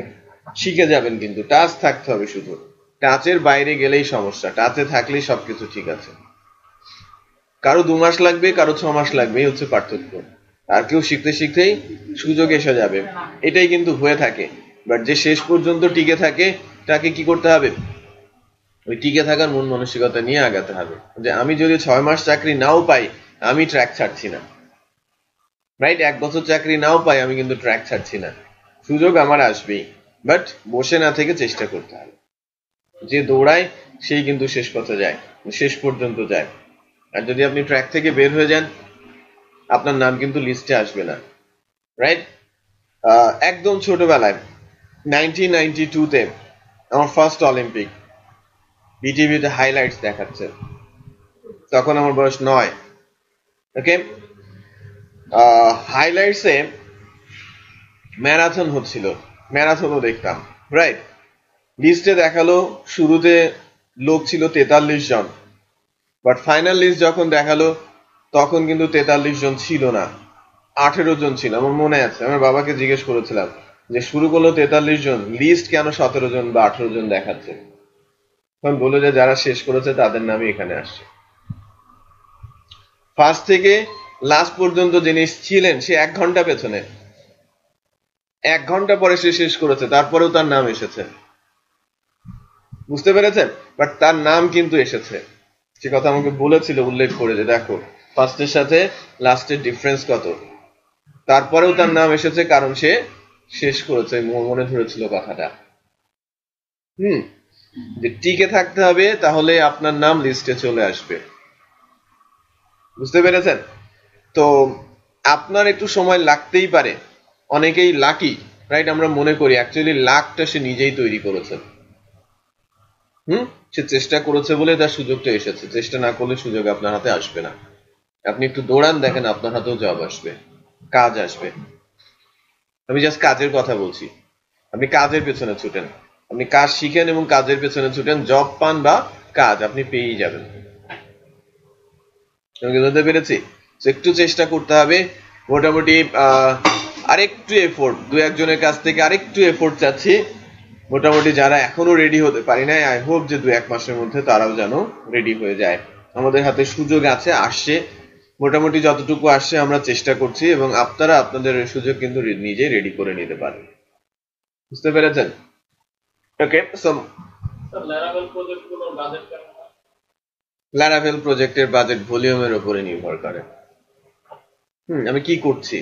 শিখে যাবেন। কিন্তু টাচ থাকতে হবে, শুধু টাচের বাইরে গেলেই সমস্যা, টাচে থাকলেই সবকিছু ঠিক আছে। কারো 2 মাস লাগবে, কারো 6 মাস লাগবে, এই হচ্ছে পার্থক্য। আর কেউ শিখতে শিখতেই সুযোগ এসে যাবে, এটাই কিন্তু হয়ে থাকে। বাট যে শেষ পর্যন্ত টিকে থাকে তাকে কি করতে হবে? ওই টিকে থাকার মন মানসিকতা নিয়ে আগাতে হবে, যে আমি যদি 6 মাস চাকরি নাও পাই, আমি ট্র্যাক ছাড়ছি না, রাইট? 1 বছর চাকরি নাও পাই, আমি কিন্তু ট্র্যাক ছাড়ছি না, সুযোগ আমার আসবেই, বাট বসে না থেকে চেষ্টা করতে হবে। যে দৌড়ায় সেই কিন্তু শেষ পথে যায়, শেষ পর্যন্ত যায়। আর যদি আপনি ট্র্যাক থেকে বের হয়ে যান, আপনার নাম কিন্তু লিস্টে আসবে না, রাইট? একদম ছোটবেলায় 1992-তে আমার ফার্স্ট অলিম্পিক, বিটিভিতে হাইলাইটস দেখাচ্ছে, তখন আমার বয়স 9। ওকে, হাইলাইটসে ম্যারাথন হচ্ছিল, ম্যারাথনও দেখতাম, রাইট? লিস্টে দেখালো শুরুতে লোক ছিল 43 জন, বাট ফাইনাল লিস্ট যখন দেখালো তখন কিন্তু 43 জন ছিল না, 18 জন ছিল, আমার মনে আছে। আমার বাবাকে জিজ্ঞেস করেছিলাম যে শুরু করলো 43 জন, লিস্ট কেন 17 জন বা 18 জন দেখাচ্ছে? তখন বললো যে যারা শেষ করেছে তাদের নামই এখানে আসছে। ফার্স্ট থেকে লাস্ট পর্যন্ত যিনি ছিলেন সে 1 ঘন্টা পেছনে, 1 ঘন্টা পরে সে শেষ করেছে, তারপরেও তার নাম এসেছে। বুঝতে পেরেছেন? বাট তার নাম কিন্তু এসেছে। সে কথা আমাকে বলেছিল, উল্লেখ করে যে দেখো ফার্স্টের সাথে লাস্টের ডিফারেন্স কত, তারপরেও তার নাম এসেছে কারণ সে শেষ করেছে, মনে ধরেছিল কথাটা। যে টিকে থাকতে হবে, তাহলে আপনার নাম লিস্টে চলে আসবে। বুঝতে পেরেছেন? তো আপনার একটু সময় লাগতেই পারে। অনেকেই লাকি, রাইট, আমরা মনে করি অ্যাকচুয়ালি লাকটা সে নিজেই তৈরি করেছে। সে চেষ্টা করেছে বলে তার সুযোগটা এসেছে। চেষ্টা না করলে সুযোগ আপনার হাতে আসবে না। আপনি একটু দৌড়ান, দেখেন আপনার হাতেও জব আসবে, কাজ আসবে। আমি জাস্ট কাজের কথা বলছি। আপনি কাজের পেছনে ছুটেন, আপনি কাজ শিখেন এবং কাজের পেছনে ছুটেন, জব পান বা কাজ আপনি পেয়েই যাবেন। বুঝতে পেরেছি? একটু চেষ্টা করতে হবে। মোটামুটি আরেকটু এফোর্ট, 2-1 জনের কাছ থেকে আরেকটু এফোর্ট চাচ্ছি। মোটামুটি যারা এখনো রেডি হতে পারি না, আই হোপ যে 2-1 মাসের মধ্যে তারাও যেন রেডি হয়ে যায়। আমাদের হাতে সুযোগ আছে, আসছে, মোটামুটি যতটুকু আসছে আমরা চেষ্টা করছি, এবং আপনারা আপনাদের সুযোগ কিন্তু নিজে রেডি করে নিতে পারেন। বুঝতে পেরেছেন? ওকে, সো ল্যারাভেল প্রজেক্টগুলোর বাজেট কেমন? ল্যারাভেল প্রজেক্টের বাজেট ভলিউমের উপরে নির্ভর করে। আমি কি করছি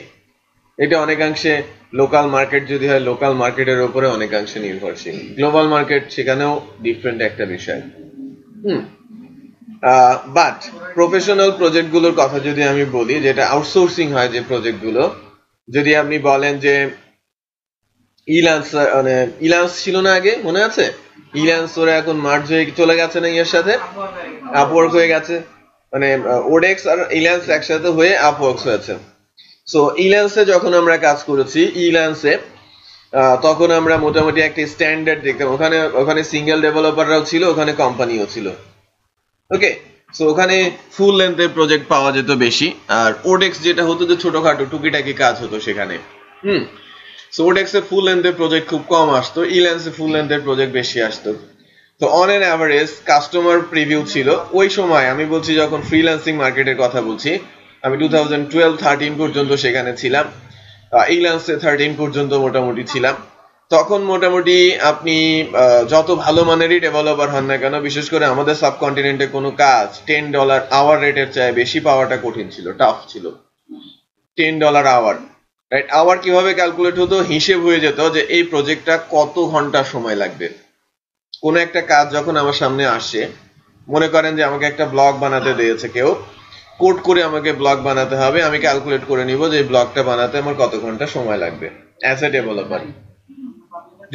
এটা অনেকাংশে লোকাল মার্কেট যদি হয়, লোকাল মার্কেটের উপরে অনেকাংশে নির্ভরশীল। গ্লোবাল মার্কেট সেখানেও ডিফারেন্ট একটা বিষয়। বাট প্রফেশনাল প্রজেক্টগুলোর কথা যদি আমি বলি, যেটা আউটসোর্সিং হয় যে প্রজেক্টগুলো, যদি আপনি বলেন যে ইলান্স ছিল না আগে, মনে আছে? ইলান্স ওরা এখন মার্জ হয়ে চলে গেছে না এর সাথে, আপওয়ার্ক হয়ে গেছে। মানে ওডেক্স আর ইলান্স একসাথে হয়ে আপওয়ার্কস হয়েছে। সো ইলান্সে যখন আমরা কাজ করেছি, ইলান্সে তখন আমরা মোটামুটি একটা স্ট্যান্ডার্ড দেখতাম। ওখানে সিঙ্গেল ডেভেলপাররাও ছিল, ওখানে কোম্পানিও ছিল। ওকে, সো ওখানে ফুল লেন্থের প্রজেক্ট পাওয়া যেত বেশি। আর ওডেক্স যেটা হতো যে ছোটখাটো টুকিটাকি কাজ হতো সেখানে। সো ওডেক্সে ফুল লেন্থের প্রজেক্ট খুব কম আসতো, ইলান্সে ফুল লেন্থের প্রজেক্ট বেশি আসতো। তো on an average customer preview ছিল ওই সময়, আমি বলছি যখন ফ্রিল্যান্সিং মার্কেটের কথা বলছি, আমি 2012-13 পর্যন্ত সেখানে ছিলাম, ইলান্সে 13 পর্যন্ত মোটামুটি ছিলাম। তখন মোটামুটি আপনি যত ভালো মানেরই ডেভেলপার হন না কেন, বিশেষ করে আমাদের সাবকন্টিনেন্টে কোনো কাজ $10 আওয়ার রেটের চেয়ে বেশি পাওয়াটা কঠিন ছিল, টাফ ছিল। $10 আওয়ার, রাইট? আওয়ার কিভাবে ক্যালকুলেট হতো? হিসেব হয়ে যেত যে এই প্রজেক্টটা কত ঘন্টা সময় লাগবে। কোনো একটা কাজ যখন আমার সামনে আসে, মনে করেন যে আমাকে একটা ব্লগ বানাতে দিয়েছে কেউ, কোড করে আমাকে ব্লগ বানাতে হবে, আমি ক্যালকুলেট করে নিব যে এই ব্লগটা বানাতে আমার কত ঘন্টা সময় লাগবে অ্যাজ এ ডেভেলপার।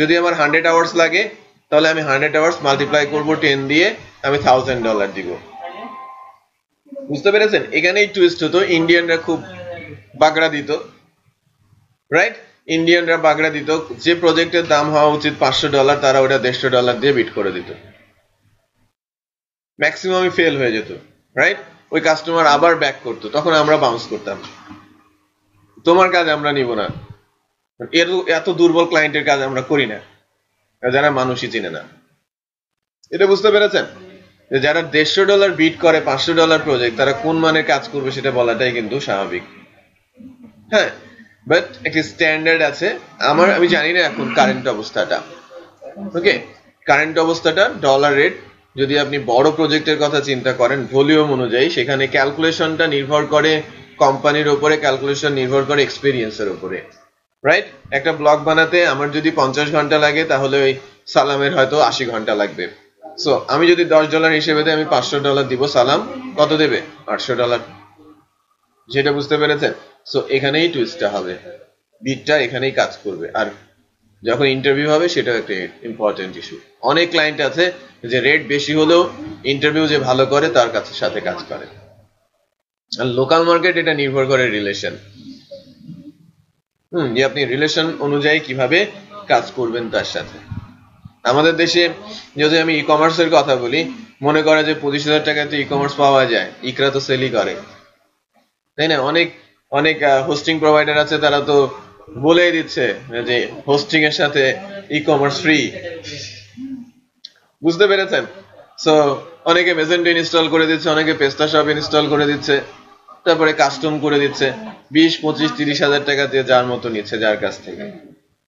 যদি আমার 100 আওয়ার্স লাগে, তাহলে আমি 100 আওয়ার্স মাল্টিপ্লাই করবো 10 দিয়ে, আমি $1000 দিব। বুঝতে পেরেছেন? এখানেই টুইস্ট হতো। ইন্ডিয়ানরা খুব বাগড়া দিত, রাইট? ইন্ডিয়ানরা বাগড়া দিত। যে প্রজেক্টের দাম হওয়া উচিত $500, তারা ওটা $150 দিয়ে বিট করে দিত। ম্যাক্সিমামই ফেল হয়ে যেত, রাইট? ওই কাস্টমার আবার ব্যাক করতো, তখন আমরা বাউন্স করতাম, তোমার কাজ আমরা নিব না। এত দুর্বল ক্লায়েন্টের কাজ আমরা করি না, যারা মানুষই চিনে না। এটা বুঝতে পেরেছেন? যে যারা $150 বিট করে $500 প্রজেক্ট, তারা কোন মানের কাজ করবে সেটা বলাটাই কিন্তু স্বাভাবিক। হ্যাঁ, বাট একটা স্ট্যান্ডার্ড আছে। আমি জানি না এখন কারেন্ট অবস্থাটা। ওকে, কারেন্ট অবস্থাটা ডলার রেট, যদি আপনি বড় প্রজেক্টের কথা চিন্তা করেন ভলিউম অনুযায়ী, সেখানে ক্যালকুলেশনটা নির্ভর করে কোম্পানির উপরে, ক্যালকুলেশন নির্ভর করে এক্সপিরিয়েন্সের উপরে, রাইট? একটা ব্লগ বানাতে আমার যদি 50 ঘন্টা লাগে, তাহলে ওই সালামের হয়তো 80 ঘন্টা লাগবে। সো আমি যদি $10 হিসেবে দিই, আমি $500 দিব, সালাম কত দেবে? $800। যেটা বুঝতে পেরেছেন? সো এখানেই টুইস্টটা হবে, বিটটা এখানেই কাজ করবে। আর যখন ইন্টারভিউ হবে, সেটাও একটা ইম্পর্টেন্ট ইস্যু। অনেক ক্লায়েন্ট আছে যে রেট বেশি হলেও ইন্টারভিউ যে ভালো করে তার কাছে সাথে কাজ করে। আর লোকাল মার্কেট এটা নির্ভর করে রিলেশন। যে আপনি রিলেশন অনুযায়ী কিভাবে কাজ করবেন তার সাথে। আমাদের দেশে যদি আমি ই কমার্সের কথা বলি, মনে করে যে 25,000 টাকাতে ই কমার্স পাওয়া যায়, ইকরা তো সেলই করে, তাই না? অনেক অনেক হোস্টিং প্রোভাইডার আছে, তারা তো বলেই দিচ্ছে যে হোস্টিং এর সাথে ই-কমার্স ফ্রি। বুঝতে পেরেছেন? সো অনেকে মেজেন্টো ইনস্টল করে দিচ্ছে, অনেকে পেস্টাশপ ইনস্টল করে দিচ্ছে, তারপরে কাস্টম করে দিচ্ছে 20, 25, 30 হাজার টাকা দিয়ে যার মতো নিচ্ছে যার কাছ থেকে।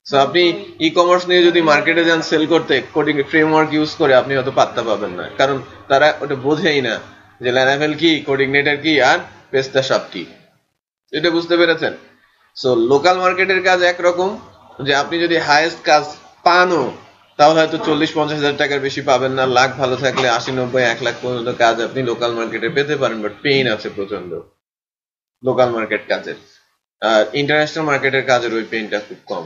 সো আপনি ই কমার্স নিয়ে যদি মার্কেটে যান সেল করতে, কোডিং ফ্রেমওয়ার্ক ইউজ করে, আপনি হয়তো পাত্তা পাবেন না, কারণ তারা ওটা বোঝেই না যে ল্যারাভেল কি, কোডিগনেটর কি, আর পেস্টাশপ কি। এটা বুঝতে পেরেছেন? সো লোকাল মার্কেটের কাজ একরকম, যে আপনি যদি হাইয়েস্ট কাজ পানও তাহলে হয়তো 40-50 হাজার টাকার বেশি পাবেন না, লাখ ভালো থাকলে 80-90-1 লাখ পর্যন্ত কাজ আপনি লোকাল মার্কেটে পেতে পারেন, বাট পেইন আছে প্রচন্ড লোকাল মার্কেট কাজের। আর ইন্টারন্যাশনাল মার্কেটের কাজের ওই পেইনটা খুব কম।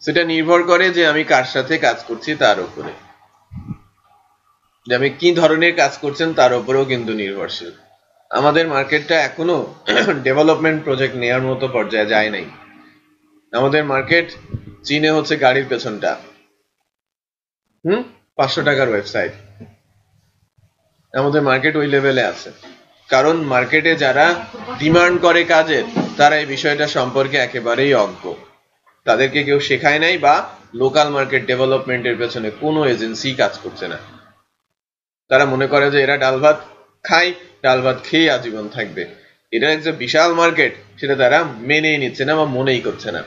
সেটা নির্ভর করে যে আমি কার সাথে কাজ করছি তার উপরে, যে আমি কি ধরনের কাজ করছেন তার উপরেও কিন্তু নির্ভরশীল। আমাদের মার্কেটটা এখনো ডেভেলপমেন্ট প্রজেক্ট নেওয়ার মতো পর্যায়ে যায় নাই। আমাদের মার্কেট চীনে হচ্ছে গাড়ির পেছনটা, 500 টাকার ওয়েবসাইট। আমাদের মার্কেট ওই লেভেলে আছে, কারণ মার্কেটে যারা ডিমান্ড করে কাজের তারা এই বিষয়টা সম্পর্কে একেবারেই অজ্ঞ, তাদেরকে কেউ শেখায় নাই, বা লোকাল মার্কেট ডেভেলপমেন্টের পেছনে কোনো এজেন্সি কাজ করছে না। তারা মনে করে যে এরা ডাল ভাত খায়, ডাল ভাত খেয়ে আজীবন থাকবে। এটা একটা বিশাল মার্কেট, সেটা তারা মেনেই নিচ্ছে না বা মনেই করছে না।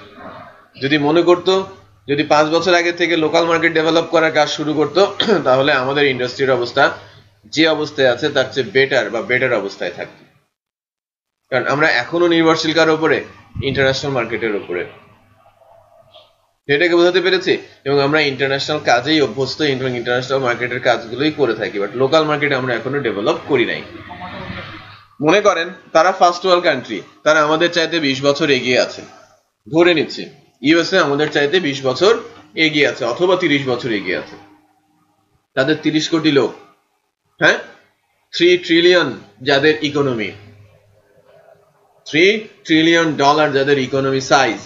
যদি মনে করতো, যদি 5 বছর আগে থেকে লোকাল মার্কেট ডেভেলপ করার কাজ শুরু করতো, তাহলে আমাদের ইন্ডাস্ট্রির অবস্থা যে অবস্থায় আছে তার চেয়ে বেটার অবস্থায় থাকতো। কারণ আমরা এখনো নির্ভরশীল কার উপরে? ইন্টারন্যাশনাল মার্কেটের উপরে। এটাকে বোঝাতে পেরেছি? এবং আমরা ইন্টারন্যাশনাল কাজেই অভ্যস্ত, ইন্টারন্যাশনাল মার্কেটের কাজগুলোই করে থাকি, বাট লোকাল মার্কেট আমরা এখনো ডেভেলপ করি নাই। মনে করেন তারা ফার্স্ট ওয়ার্ল্ড কান্ট্রি, তারা আমাদের চাইতে 20 বছর এগিয়ে আছে, ধরে নিচ্ছি ইউএসএ আমাদের চাইতে 20 বছর এগিয়ে আছে, অথবা 30 বছর এগিয়ে আছে। তাদের 30 কোটি লোক, 3 ট্রিলিয়ন যাদের ইকোনমি, $3 ট্রিলিয়ন যাদের ইকোনমি সাইজ।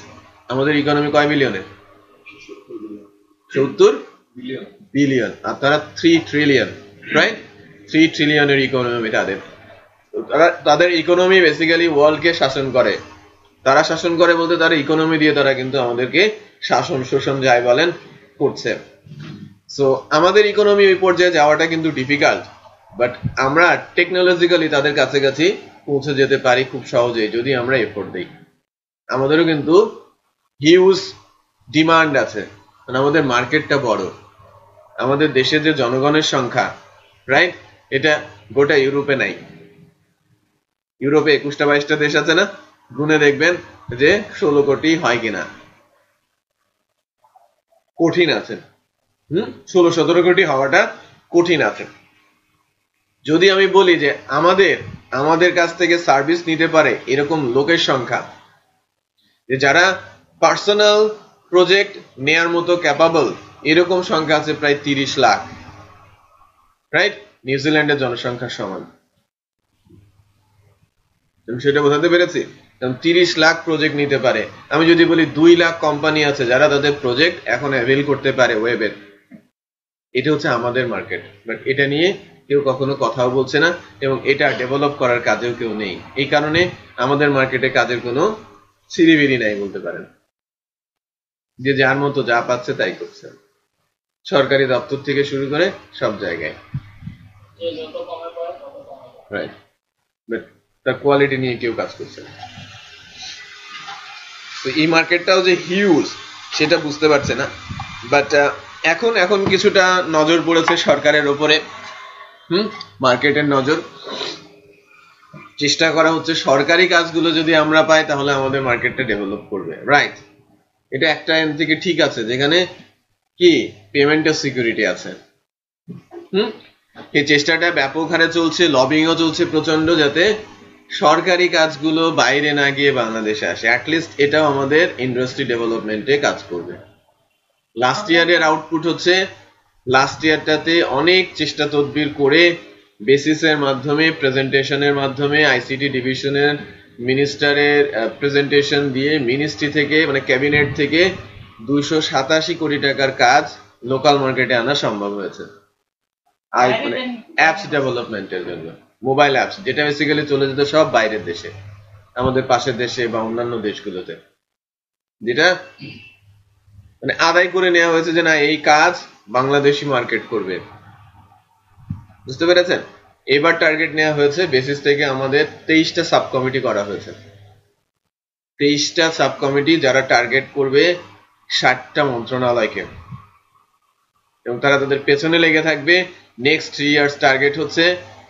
আমাদের ইকোনমি কয় বিলিয়নের? 70 বিলিয়ন। আর তারা 3 ট্রিলিয়ন, রাইট? 3 ট্রিলিয়নের ইকোনমি তাদের। তাদের ইকোনমি বেসিক্যালি ওয়ার্ল্ডকে শাসন করে। তারা শাসন করে বলতে তারা ইকোনমি দিয়ে তারা কিন্তু আমাদেরকে শাসন শোষণ যাই বলেন করছে। সো আমাদের ইকোনমি ওই পর্যায়ে যাওয়াটা কিন্তু ডিফিকাল্ট, বাট আমরা টেকনোলজিক্যালি তাদের কাছাকাছি পৌঁছে যেতে পারি খুব সহজেই যদি আমরা এফোর্ট দিই। আমাদেরও কিন্তু হিউজ ডিমান্ড আছে, মানে আমাদের মার্কেটটা বড়। আমাদের দেশে যে জনগণের সংখ্যা, রাইট, এটা গোটা ইউরোপে নাই। ইউরোপে 21টা-22টা দেশ আছে না, গুনে দেখবেন যে 16 কোটি হয় কিনা। কঠিন আছে, 16-17 কোটি হওয়াটা কঠিন আছে। যদি আমি বলি যে আমাদের কাছ থেকে সার্ভিস নিতে পারে এরকম লোকের সংখ্যা, যে যারা পার্সোনাল প্রজেক্ট নেয়ার মতো ক্যাপাবল, এরকম সংখ্যা আছে প্রায় 30 লাখ, রাইট? নিউজিল্যান্ডের জনসংখ্যার সমান। সেটা বোঝাতে পেরেছি? 30 লাখ প্রজেক্ট নিতে পারে। আমি যদি বলি 2 লাখ কোম্পানি আছে যারা তাদের প্রজেক্ট এখন অ্যাভেল করতে পারে ওয়েবের, এটা হচ্ছে আমাদের মার্কেট। বাট এটা নিয়ে কেউ কখনো কথাও বলছে না, এবং এটা ডেভেলপ করার কাজেও কেউ নেই। এই কারণে আমাদের মার্কেটে কাজের কোনো সিঁড়িবিড়ি নাই বলতে পারেন, যে যার মতো যা পাচ্ছে তাই করছে, সরকারি দপ্তর থেকে শুরু করে সব জায়গায়, রাইট? বাট তার কোয়ালিটি নিয়ে কেউ কাজ করছে না। তো এই মার্কেটটাও যে হিউজ সেটা বুঝতে পারছে না। বাট এখন কিছুটা নজর পড়েছে সরকারের ওপরে, মার্কেটের নজর। চেষ্টা করা হচ্ছে সরকারি কাজগুলো যদি আমরা পাই তাহলে আমাদের মার্কেটটা ডেভেলপ করবে, রাইট? এটা একটা এন থেকে ঠিক আছে, যেখানে কি পেমেন্টের সিকিউরিটি আছে। এই চেষ্টাটা ব্যাপক হারে চলছে, লবিংও চলছে প্রচন্ড, যাতে সরকারি কাজগুলো বাইরে না গিয়ে বাংলাদেশে আসে। অ্যাটলিস্ট এটাও আমাদের ইন্ডাস্ট্রি ডেভেলপমেন্টে কাজ করবে। লাস্ট ইয়ারের আউটপুট হচ্ছে, লাস্ট ইয়ারটাতে অনেক চেষ্টা তদবির করে বেসিসের মাধ্যমে, প্রেজেন্টেশনের মাধ্যমে, আইসিটি ডিভিশনের মিনিস্টারের প্রেজেন্টেশন দিয়ে, মিনিস্ট্রি থেকে মানে ক্যাবিনেট থেকে 287 কোটি টাকার কাজ লোকাল মার্কেটে আনা সম্ভব হয়েছে, মানে অ্যাপস ডেভেলপমেন্টের জন্য। মোবাইল অ্যাপস, যেটা বেসিক্যালি চলে যেত সব বাইরের দেশে, আমাদের পাশের দেশে বা অন্যান্য দেশগুলোতে, যেটা মানে আদায় করে নেওয়া হয়েছে যে না এই কাজ বাংলাদেশি মার্কেট করবে। বুঝতে পেরেছেন? এবার টার্গেট নেওয়া হয়েছে বেসিস থেকে আমাদের 23টা সাব কমিটি করা হয়েছে। 23টা সাব কমিটি যারা টার্গেট করবে 60টা মন্ত্রণালয়কে, এবং তারা তাদের পেছনে লেগে থাকবে। নেক্সট 3 ইয়ার্স টার্গেট হচ্ছে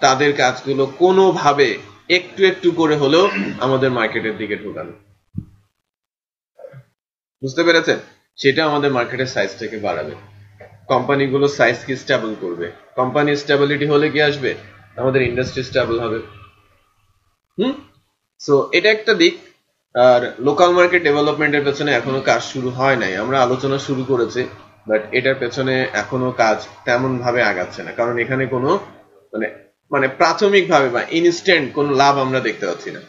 তাদের কাজগুলো কোনোভাবে একটু একটু করে হলেও আমাদের মার্কেটের দিকে ঢোকানো। বুঝতে পেরেছেন? সেটা আমাদের মার্কেটের সাইজটাকে বাড়াবে, কোম্পানিগুলোর সাইজকে স্টেবল করবে। কোম্পানি স্টেবিলিটি হলে কি আসবে? আমাদের ইন্ডাস্ট্রি স্টেবল হবে। সো এটা একটা দিক। আর লোকাল মার্কেট ডেভেলপমেন্টের পেছনে এখনো কাজ শুরু হয় নাই, আমরা আলোচনা শুরু করেছি, বাট এটার পেছনে এখনো কাজ তেমন ভাবে আগাচ্ছে না, কারণ এখানে কোনো মানে প্রাথমিক ভাবে বা ইনস্ট্যান্ট কোনো লাভ আমরা দেখতে পাচ্ছি না।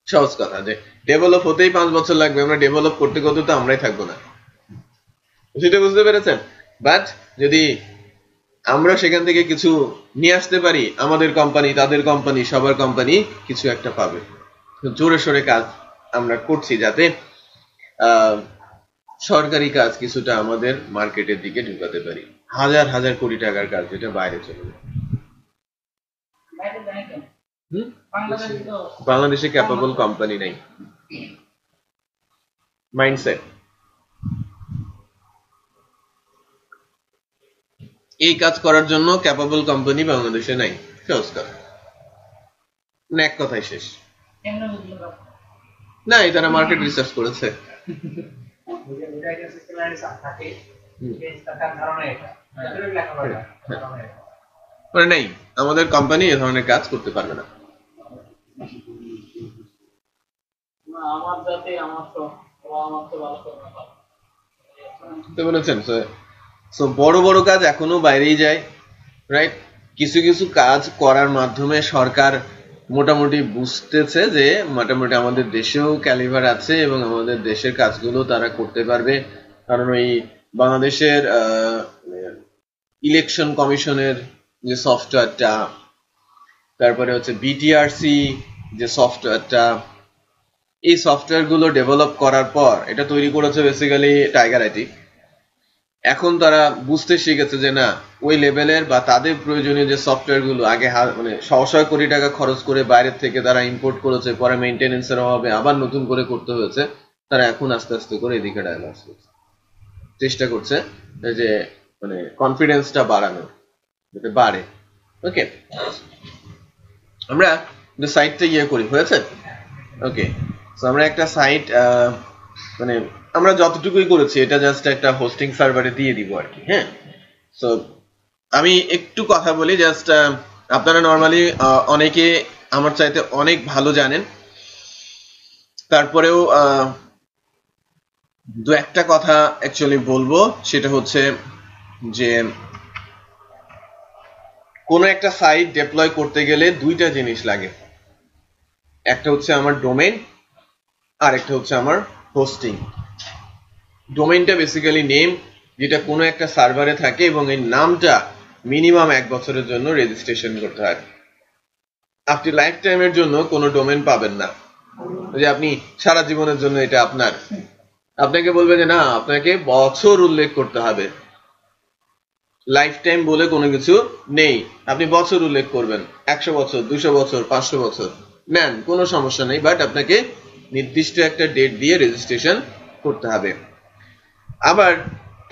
সহজ কথা, যে ডেভেলপ হতেই 5 বছর লাগবে, আমরা ডেভেলপ করতে করতে তো আমরাই থাকবো না, সেটা বুঝতে পেরেছেন? বাট যদি আমরা সেখান থেকে কিছু নিয়ে আসতে পারি, আমাদের কোম্পানি, তাদের কোম্পানি, সবার কোম্পানি কিছু একটা পাবে। জোরে সোরে কাজ আমরা করছি যাতে সরকারি কাজ কিছুটা আমাদের মার্কেটের দিকে ঢুকাতে পারি। হাজার হাজার কোটি টাকার কাজ যেটা বাইরে চলে যায়। বাংলাদেশে ক্যাপাবল কোম্পানি নাই, মাইন্ডসেট। এই কাজ করার জন্য ক্যাপাবল কোম্পানি বাংলাদেশে নাই, সহজ কথা, এক কথাই শেষ। না, তারা মার্কেট রিসার্চ করেছে। মানে নেই, আমাদের কোম্পানি এ ধরনের কাজ করতে পারবে না। বলেছেন বড় বড় কাজ এখনো বাইরেই যায়, রাইট? কিছু কিছু কাজ করার মাধ্যমে সরকার মোটামুটি বুঝতেছে যে মোটামুটি আমাদের দেশেও ক্যালিভার আছে এবং আমাদের দেশের কাজগুলো তারা করতে পারবে। কারণ ওই বাংলাদেশের ইলেকশন কমিশনের যে সফটওয়্যারটা, তারপরে হচ্ছে বিটিআরসি যে সফটওয়্যারটা, এই সফটওয়্যার গুলো ডেভেলপ করার পর এটা তৈরি করেছে বেসিক্যালি টাইগার আইটি। এখন তারা বুঝতে শিখেছে যে না, ওই লেভেলের বা তাদের প্রয়োজনীয় যে সফটওয়্যার গুলো আগে মানে 100 কোটি টাকা খরচ করে বাইরের থেকে তারা ইম্পোর্ট করেছে, পরে মেইনটেনেন্সের অভাবে আবার নতুন করে করতে হয়েছে, তারা এখন আস্তে আস্তে করে এদিকে ডায়ালগ করছে, চেষ্টা করছে যে মানে কনফিডেন্সটা বাড়ানো যাতে বাড়ে। ওকে, আমরা সাইটটা করি, হয়েছে? ওকে, সো আমরা একটা সাইট মানে আমরা যতটুকুই করেছি এটা জাস্ট একটা হোস্টিং সার্ভারে দিয়ে দিব আর কি। হ্যাঁ, সো আমি একটু কথা বলি জাস্ট। আপনারা নর্মালি অনেকে আমার চাইতে অনেক ভালো জানেন, তারপরেও দু একটা কথা অ্যাকচুয়ালি বলবো। সেটা হচ্ছে যে কোনো একটা সাইট ডেপ্লয় করতে গেলে দুইটা জিনিস লাগে, একটা হচ্ছে আমার ডোমেইন আর একটা হচ্ছে আমার হোস্টিং। ডোমেইনটা বেসিক্যালি নেম, যেটা কোনো একটা সার্ভারে থাকে এবং এই নামটা মিনিমাম 1 বছরের জন্য রেজিস্ট্রেশন করতে হয়। আপনি লাইফ টাইমের জন্য কোনো ডোমেইন পাবেন না যে আপনি সারা জীবনের জন্য এটা আপনার। আপনাকে বলবে যে না, আপনাকে বছর উল্লেখ করতে হবে, লাইফ টাইম বলে কোনো কিছু নেই, আপনি বছর উল্লেখ করবেন, 100 বছর, 200 বছর, 500 বছর নেন, কোনো সমস্যা নেই, বাট আপনাকে নির্দিষ্ট একটা ডেট দিয়ে রেজিস্ট্রেশন করতে হবে। আবার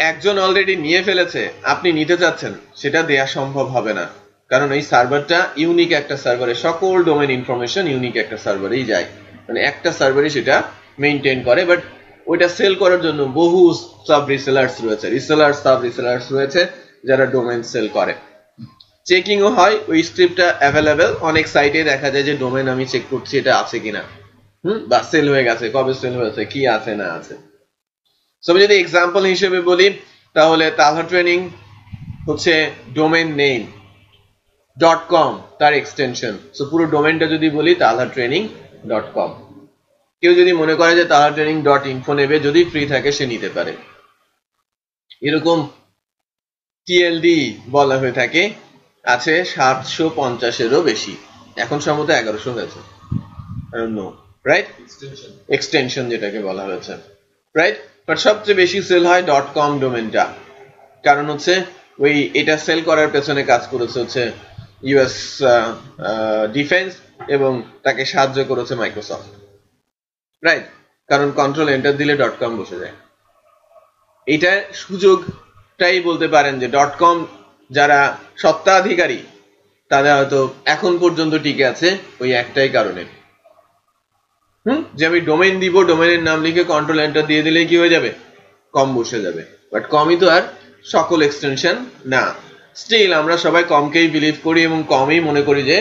একজন অলরেডি নিয়ে ফেলেছে, আপনি নিতে চাচ্ছেন, সেটা দেয়া সম্ভব হবে না, কারণ এই সার্ভারটা ইউনিক একটা সার্ভারে, সকল ডোমেইন ইনফরমেশন ইউনিক একটা সার্ভারেই যায়, মানে একটা সার্ভারই সেটা মেইনটেইন করে। বাট ওইটা সেল করার জন্য বহু সাব রিসেলার্স রয়েছে, সাব রিসেলার্স রয়েছে যারা ডোমেইন সেল করে। চেকিংও হয়, ওই স্ক্রিপ্টটা অ্যাভেলেবেল অনেক সাইটে দেখা যায় যে ডোমেইন আমি চেক করছি এটা আছে কিনা, বা সেল হয়ে গেছে, কবে সেল হয়েছে, কি আছে না আছে। সো যদি এক্সাম্পল হিসেবে বলি তাহলে তালহা ট্রেনিং হচ্ছে ডোমেইন নেম .com, তার এক্সটেনশন। সো পুরো ডোমেইনটা যদি বলি talhatraining.com। কেউ যদি মনে করে যে talhatraining.info নেবে, যদি ফ্রি থাকে সে নিতে পারে। এরকম TLD বলা হয়ে থাকে, আছে 750-এরও বেশি, এখন সম্ভবত 1100 হয়েছে, নো রাইট, এক্সটেনশন যেটাকে বলা হয়েছে, রাইট। বাট সবচেয়ে বেশি সেল হয় .com ডোমেনটা, কারণ হচ্ছে ওই এটা সেল করার পেছনে কাজ করেছে হচ্ছে ইউএস ডিফেন্স এবং তাকে সাহায্য করেছে মাইক্রোসফট, রাইট। কারণ কন্ট্রোল এন্টার দিলে .com বসে যায়। এটা সুযোগটাই বলতে পারেন যে .com যারা সত্ত্বাধিকারী তারা হয়তো এখন পর্যন্ত টিকে আছে ওই একটাই কারণে, যে আমি ডোমেইন দিব, ডোমেইনের নাম লিখে কন্ট্রোল এন্টার দিয়ে দিলেই কি হয়ে যাবে, কম বসে যাবে। বাট কমই তো আর সকল এক্সটেনশন না, স্টিল আমরা সবাই কমকেই বিলিভ করি এবং কমই মনে করি যে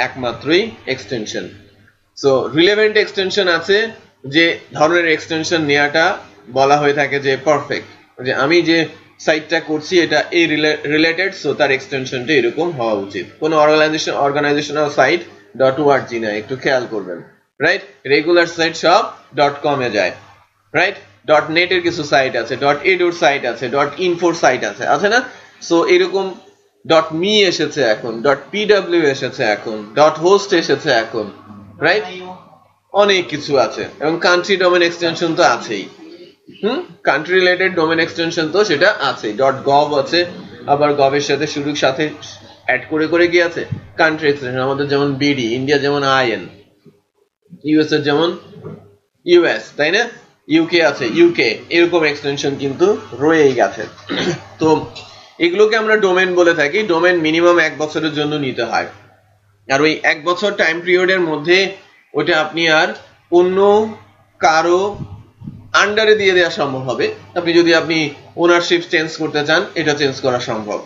একমাত্রই এক্সটেনশন। সো রিলেভেন্ট এক্সটেনশন আছে, যে ধরনের এক্সটেনশন নেওয়াটা বলা হয়ে থাকে যে পারফেক্ট, যে আমি যে সাইটটা করছি এটা এই রিলেটেড, সো তার এক্সটেনশনটা এরকম হওয়া উচিত। কোনো অর্গানাইজেশনাল সাইট .org না, একটু খেয়াল করবেন, রাইট। রেগুলার সাইট সব .com এ যায়, রাইট। .net এর কিছু সাইট আছে, .edu সাইট আছে, .info সাইট আছে, আছে না? সো এরকম .me এসেছে এখন, .pw এসেছে এখন, .host এসেছে এখন, রাইট। অনেক কিছু আছে এবং কান্ট্রি ডোমেন এক্সটেনশন তো আছেই, কান্ট্রি রিলেটেড ডোমেন এক্সটেনশন তো সেটা আছে, .gov আছে, আবার gov এর সাথে শুরুর সাথে অ্যাড করে করে কি আছে কান্ট্রি এক্সটেনশন, আমাদের যেমন বিডি, ইন্ডিয়া যেমন IN, ইউএস এর যেমন ইউএস, তাই না, ইউকে আছে ইউকে, এরকম এক্সটেনশন কিন্তু রয়েই গেছে। তো এগুলোকে আমরা ডোমেন বলে থাকি। ডোমেন মিনিমাম 1 বছরের জন্য নিতে হয়, আর ওই 1 বছর টাইম পিরিয়ডের মধ্যে ওটা আপনি আর অন্য কারো আন্ডারে দিয়ে দেওয়া সম্ভব হবে। আপনি যদি ওনারশিপ চেঞ্জ করতে চান, এটা চেঞ্জ করা সম্ভব।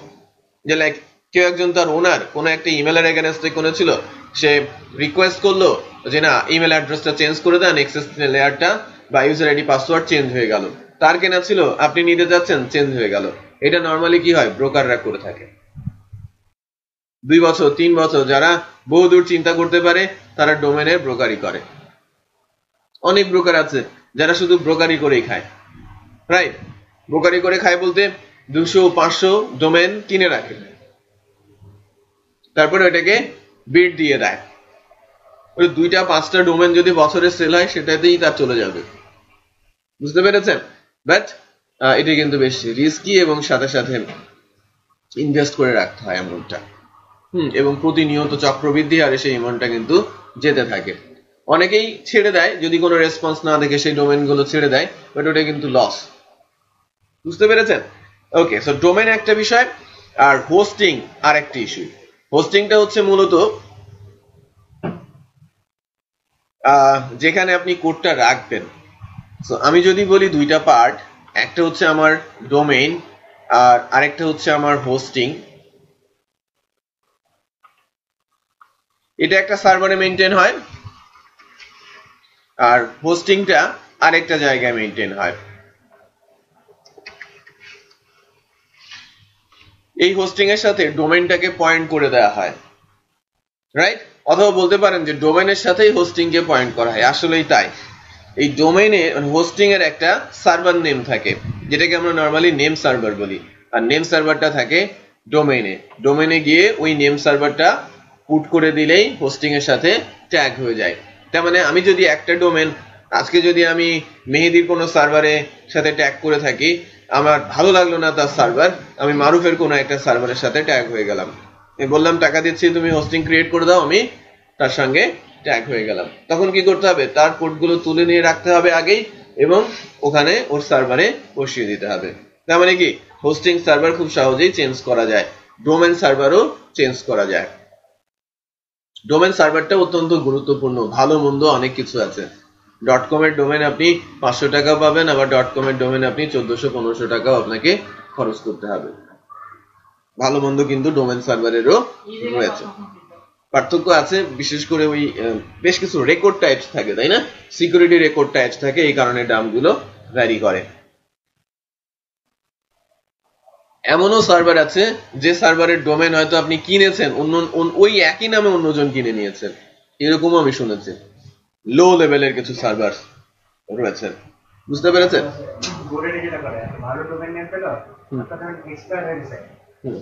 যে লাইক কেউ একজন তার ওনার কোনো একটা ইমেলের এগেইনস্টে করেছিল, সে রিকোয়েস্ট করলো যে না ইমেল অ্যাড্রেসটা চেঞ্জ করে দেন, অ্যাক্সেস লেয়ারটা বা ইউজার আইডি পাসওয়ার্ড চেঞ্জ হয়ে গেল, তার কেনা ছিল, আপনি নিতে যাচ্ছেন, চেঞ্জ হয়ে গেল। এটা নরমালি কি হয়, ব্রোকাররা করে থাকে। 2 বছর 3 বছর যারা বহুদূর চিন্তা করতে পারে তারা ডোমেনের ব্রোকারি করে। অনেক ব্রোকার আছে যারা শুধু ব্রোকারি করেই খায়, রাইট। ব্রোকারি করে খায় বলতে 200-500 ডোমেন কিনে রাখে, তারপরে ওটাকে বিড দিয়ে দেয়। ওই 2টা-5টা ডোমেন যদি বছরে সেল হয় সেটাতেই তার চলে যাবে, বুঝতে পেরেছেন? বাট এটা কিন্তু বেশ রিস্কি এবং সাথে সাথে ইনভেস্ট করে রাখতে হয় অ্যামাউন্টটা, এবং প্রতিনিয়ত চক্রবৃদ্ধি হারে সেই অ্যামাউন্টটা কিন্তু যেতে থাকে। অনেকেই ছেড়ে দেয় যদি কোনো রেসপন্স না দেখে, সেই ডোমেন গুলো ছেড়ে দেয়, বাট ওটা কিন্তু লস, বুঝতে পেরেছেন? ওকে, সো ডোমেন একটা বিষয়, আর হোস্টিং আর একটা ইস্যু। হোস্টিংটা হচ্ছে মূলত যেখানে আপনি কোডটা রাখবেন। সো আমি যদি বলি 2টা পার্ট, একটা হচ্ছে আমার ডোমেইন আর আরেকটা হচ্ছে আমার হোস্টিং। এটা একটা সার্ভারে মেইনটেইন হয় আর হোস্টিংটা আরেকটা জায়গায় মেইনটেইন হয়। এই হোস্টিং এর সাথে ডোমেইনটাকে পয়েন্ট করে দেওয়া হয়, রাইট। অথবা বলতে পারেন যে ডোমেইনের সাথেই হোস্টিং কে পয়েন্ট করা হয়, আসলেই তাই। এই ডোমেইনে হোস্টিং এর একটা সার্ভার নেম থাকে, যেটাকে আমরা নরমালি নেম সার্ভার বলি, আর নেম সার্ভারটা থাকে ডোমেইনে। ডোমেইনে গিয়ে ওই নেম সার্ভারটা পুট করে দিলেই হোস্টিং এর সাথে ট্যাগ হয়ে যায়। তার মানে আমি যদি একটা ডোমেন আজকে যদি আমি মেহেদির কোনো সার্ভারে সাথে ট্যাগ করে থাকি, আমার ভালো লাগলো না তার সার্ভার, আমি মারুফের কোনো একটা সার্ভারের সাথে ট্যাগ হয়ে গেলাম, আমি বললাম টাকা দিচ্ছি তুমি হোস্টিং ক্রিয়েট করে দাও, আমি তার সঙ্গে ট্যাগ হয়ে গেলাম। তখন কি করতে হবে, তার কোডগুলো তুলে নিয়ে রাখতে হবে আগেই এবং ওখানে ওর সার্ভারে বসিয়ে দিতে হবে। তার মানে কি হোস্টিং সার্ভার খুব সহজেই চেঞ্জ করা যায়, ডোমেন সার্ভারও চেঞ্জ করা যায়। ডোমেন সার্ভারটা অত্যন্ত গুরুত্বপূর্ণ, ভালো মন্দ অনেক কিছু আছে। .com এর ডোমেন আপনি 500 টাকা পাবেন, আবার .com এর ডোমেন আপনি 1400-1500 টাকাও আপনাকে খরচ করতে হবে। ভালো মন্দ কিন্তু ডোমেন সার্ভারেরও রয়েছে, পার্থক্য আছে। বিশেষ করে ওই বেশ কিছু রেকর্ড টাইপস থাকে, তাই না, সিকিউরিটি রেকর্ড টাইপস থাকে, এই কারণে দামগুলো ভ্যারি করে। এমনও সার্ভার আছে যে সার্ভারের ডোমেন হয়তো আপনি কিনেছেন, ওই একই নামে অন্যজন কিনে নিয়েছেন, এরকমও আমি শুনেছি। লো লেভেলের কিছু সার্ভার রয়েছে, বুঝতে পেরেছেন? ভালো ডোমেন নেম পেল, তখন এক্সপায়ার হয়ে গেছে,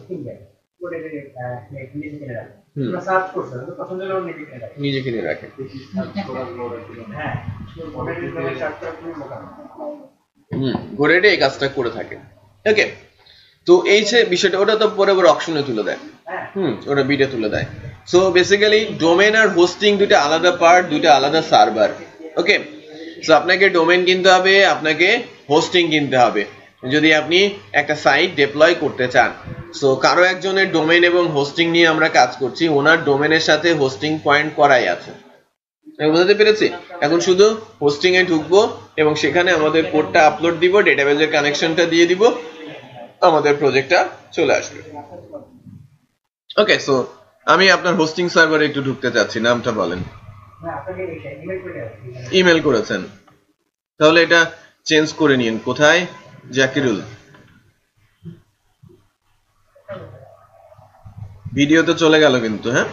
ঠিক আছে, করে নিজে কিনে রাখে আমরা সার্চ করছি তো পছন্দ হলো নিজে কিনে রাখে হ্যাঁ ওটা কিন্তু সার্চ করা খুবই মোকাম ঘোরেটে এই কাজটা করে থাকে। ওকে, তো এই যে বিষয়টা ওটা তো পরে পরে অপশনে তুলে দেয়, ওটা বিটে তুলে দেয়। সো বেসিক্যালি ডোমেন আর হোস্টিং দুইটা আলাদা পার্ট, দুইটা আলাদা সার্ভার। ওকে, সো আপনাকে ডোমেন কিনতে হবে, আপনাকে হোস্টিং কিনতে হবে যদি আপনি একটা সাইট ডিপ্লয় করতে চান। সো কারো একজনের ডোমেন এবং হোস্টিং নিয়ে আমরা কাজ করছি, ওনার ডোমেনের সাথে হোস্টিং পয়েন্ট করাই আছে, বুঝতে পেরেছি। এখন শুধু হোস্টিং এ ঢুকবো এবং সেখানে আমাদের কোডটা আপলোড দিব, ডেটাবেজের কানেকশনটা দিয়ে দিব, আমাদের প্রজেক্টটা চলে আসবে। ওকে, সো আমি আপনার হোস্টিং সার্ভারে একটু ঢুকতে চাচ্ছি, নামটা বলেন। ইমেল করেছেন, তাহলে এটা চেঞ্জ করে নিন। কোথায়? জাকিরুল। ভিডিও তো চলে গেল কিন্তু। হ্যাঁ,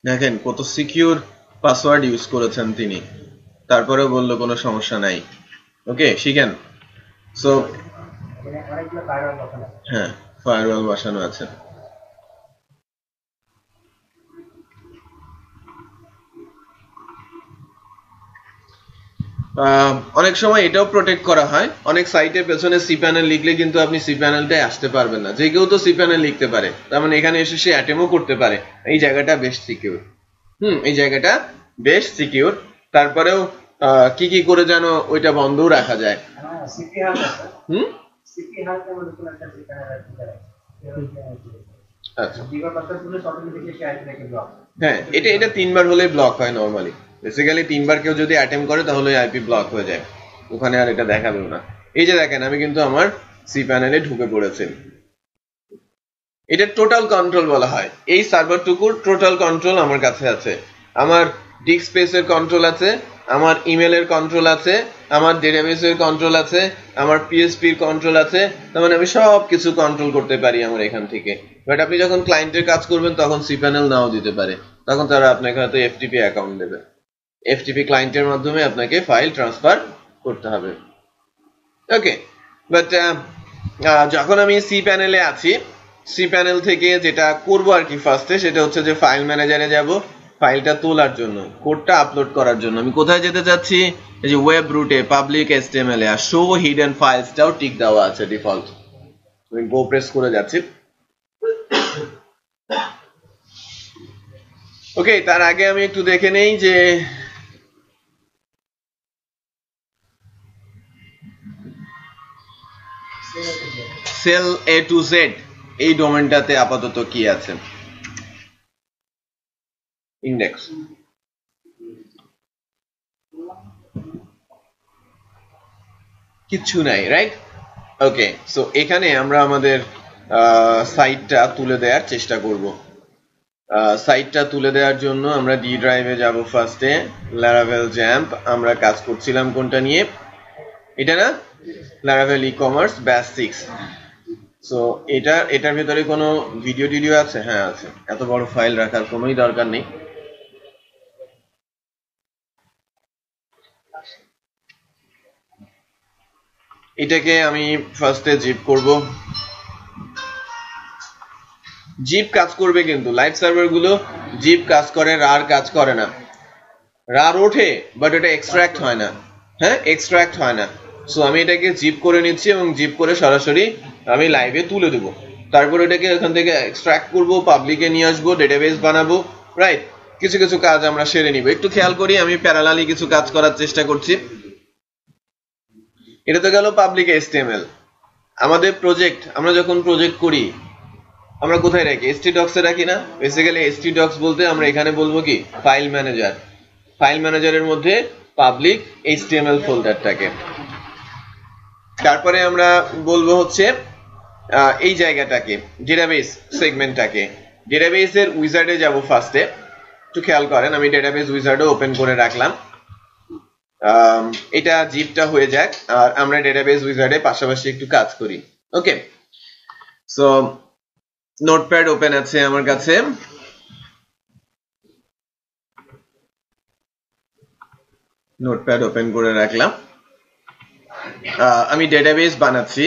দেখেন কত সিকিউর পাসওয়ার্ড ইউজ করেছেন তিনি, তারপরেও বললো কোনো সমস্যা নাই। ওকে, শিখেন। সো হ্যাঁ, ফায়ারওয়াল বসানো আছে। অনেক সময় এটাও প্রোটেক্ট করা হয়, অনেক সাইটের পেছনে সি প্যানেল লিখলে কিন্তু আপনি সি প্যানেলটাই আসতে পারবেন না। যে কেউ তো সি প্যানেল লিখতে পারে, তার মানে এখানে এসে সে অ্যাটেম্পও করতে পারে। এই জায়গাটা বেশ সিকিউর। এই জায়গাটা বেশ সিকিউর। তারপরেও কি কি করে যেন ওইটা বন্ধও রাখা যায়। আচ্ছা, হ্যাঁ, এটা 3 বার হলে ব্লক হয় নরমালি। বেসিক্যালি 3 বার কেউ যদি অ্যাটেম্প করে তাহলে আইপি ব্লক হয়ে যায়, ওখানে আর এটা দেখাবেও না। এই যে দেখেন, আমি কিন্তু আমার সি প্যানেলে ঢুকে পড়েছি। এটা টোটাল কন্ট্রোল বলা হয়। এই সার্ভারটুকুর টোটাল কন্ট্রোল আমার কাছে আছে। আমার ডিস্ক স্পেসের কন্ট্রোল আছে, আমার ইমেলের কন্ট্রোল আছে, আমার ডেটাবেসের কন্ট্রোল আছে, আমার পিএসপির কন্ট্রোল আছে। তার মানে আমি সব কিছু কন্ট্রোল করতে পারি আমার এখান থেকে। বাট আপনি যখন ক্লায়েন্টের কাজ করবেন তখন সি প্যানেল নাও দিতে পারে, তখন তারা আপনাকে হয়তো এফটিপি অ্যাকাউন্ট দেবে। এফটিপি ক্লায়েন্টের মাধ্যমে আপনাকে ফাইল ট্রান্সফার করতে হবে। ওকে, বাট যখন আমি সি প্যানেলে আছি, সি প্যানেল থেকে যেটা করব আর কি ফার্স্টে, সেটা হচ্ছে যে ফাইল ম্যানেজারে যাব ফাইলটা তোলার জন্য, কোডটা আপলোড করার জন্য। আমি কোথায় যেতে চাচ্ছি? এই যে ওয়েব রুটে পাবলিক এচটিএমএল এ, আর শো হিডেন ফাইলসটাও টিক দেওয়া আছে ডিফল্ট। আমি গো প্রেস করে যাচ্ছি। ওকে, তার আগে আমি একটু দেখে নেই যে সেল এ টু জেড এই ডোমেনটাতে আপাতত কি আছে। ইন্ডেক্স কিচ্ছু নাই, রাইট? ওকে, সো এখানে আমরা আমাদের সাইটটা তুলে দেওয়ার চেষ্টা করব। সাইটটা তুলে দেওয়ার জন্য আমরা ডি ড্রাইভে যাব ফার্স্টে, ল্যারাভেল জ্যাম্প। আমরা কাজ করছিলাম কোনটা নিয়ে? এটা না, ল্যারাভেল ই কমার্স ব্যাচ 6। সো এটার ভিতরে কোনো ভিডিও টিডিও আছে? হ্যাঁ আছে। এত বড় ফাইল রাখার কোনোই দরকার নেই। এটাকে আমি ফার্স্টে জিপ করব। জিপ কাজ করবে, কিন্তু লাইভ সার্ভার গুলো জিপ কাজ করে, রার কাজ করে না। রার ওঠে বাট এটা এক্সট্রাক্ট হয় না। হ্যাঁ, এক্সট্রাক্ট হয় না। সো আমি এটাকে জিপ করে নিচ্ছি এবং জিপ করে সরাসরি আমি লাইভে তুলে দেবো। তারপর এটাকে এখান থেকে এক্সট্রাক্ট করব, পাবলিকে নিয়ে আসবো, ডেটাবেস বানাবো, রাইট? কিছু কিছু কাজ আমরা সেরে নিব। একটু খেয়াল করি, আমি প্যারালালি কিছু কাজ করার চেষ্টা করছি। এটা তো গেল পাবলিক এচটিএমএল। আমাদের প্রজেক্ট, আমরা যখন প্রজেক্ট করি আমরা কোথায় রাখি? htdocs এ রাখি না? বেসিক্যালি htdocs বলতে আমরা এখানে বলবো কি, ফাইল ম্যানেজার। ফাইল ম্যানেজারের মধ্যে পাবলিক html ফোল্ডারটাকে। তারপরে আমরা বলবো হচ্ছে এই জায়গাটাকে, ডেটাবেস সেগমেন্টটাকে। ডেটাবেসের উইজার্ডে যাব ফার্স্টে। একটু খেয়াল করেন, আমি ডেটাবেস উইজার্ডও ওপেন করে রাখলাম। এটা জিপটা হয়ে যাক, আর আমরা ডেটাবেস উইজার্ডে পাশাপাশি একটু কাজ করি। ওকে, সো নোটপ্যাড ওপেন আছে আমার কাছে। নোটপ্যাড ওপেন করে রাখলাম। আমি ডেটাবেস বানাচ্ছি।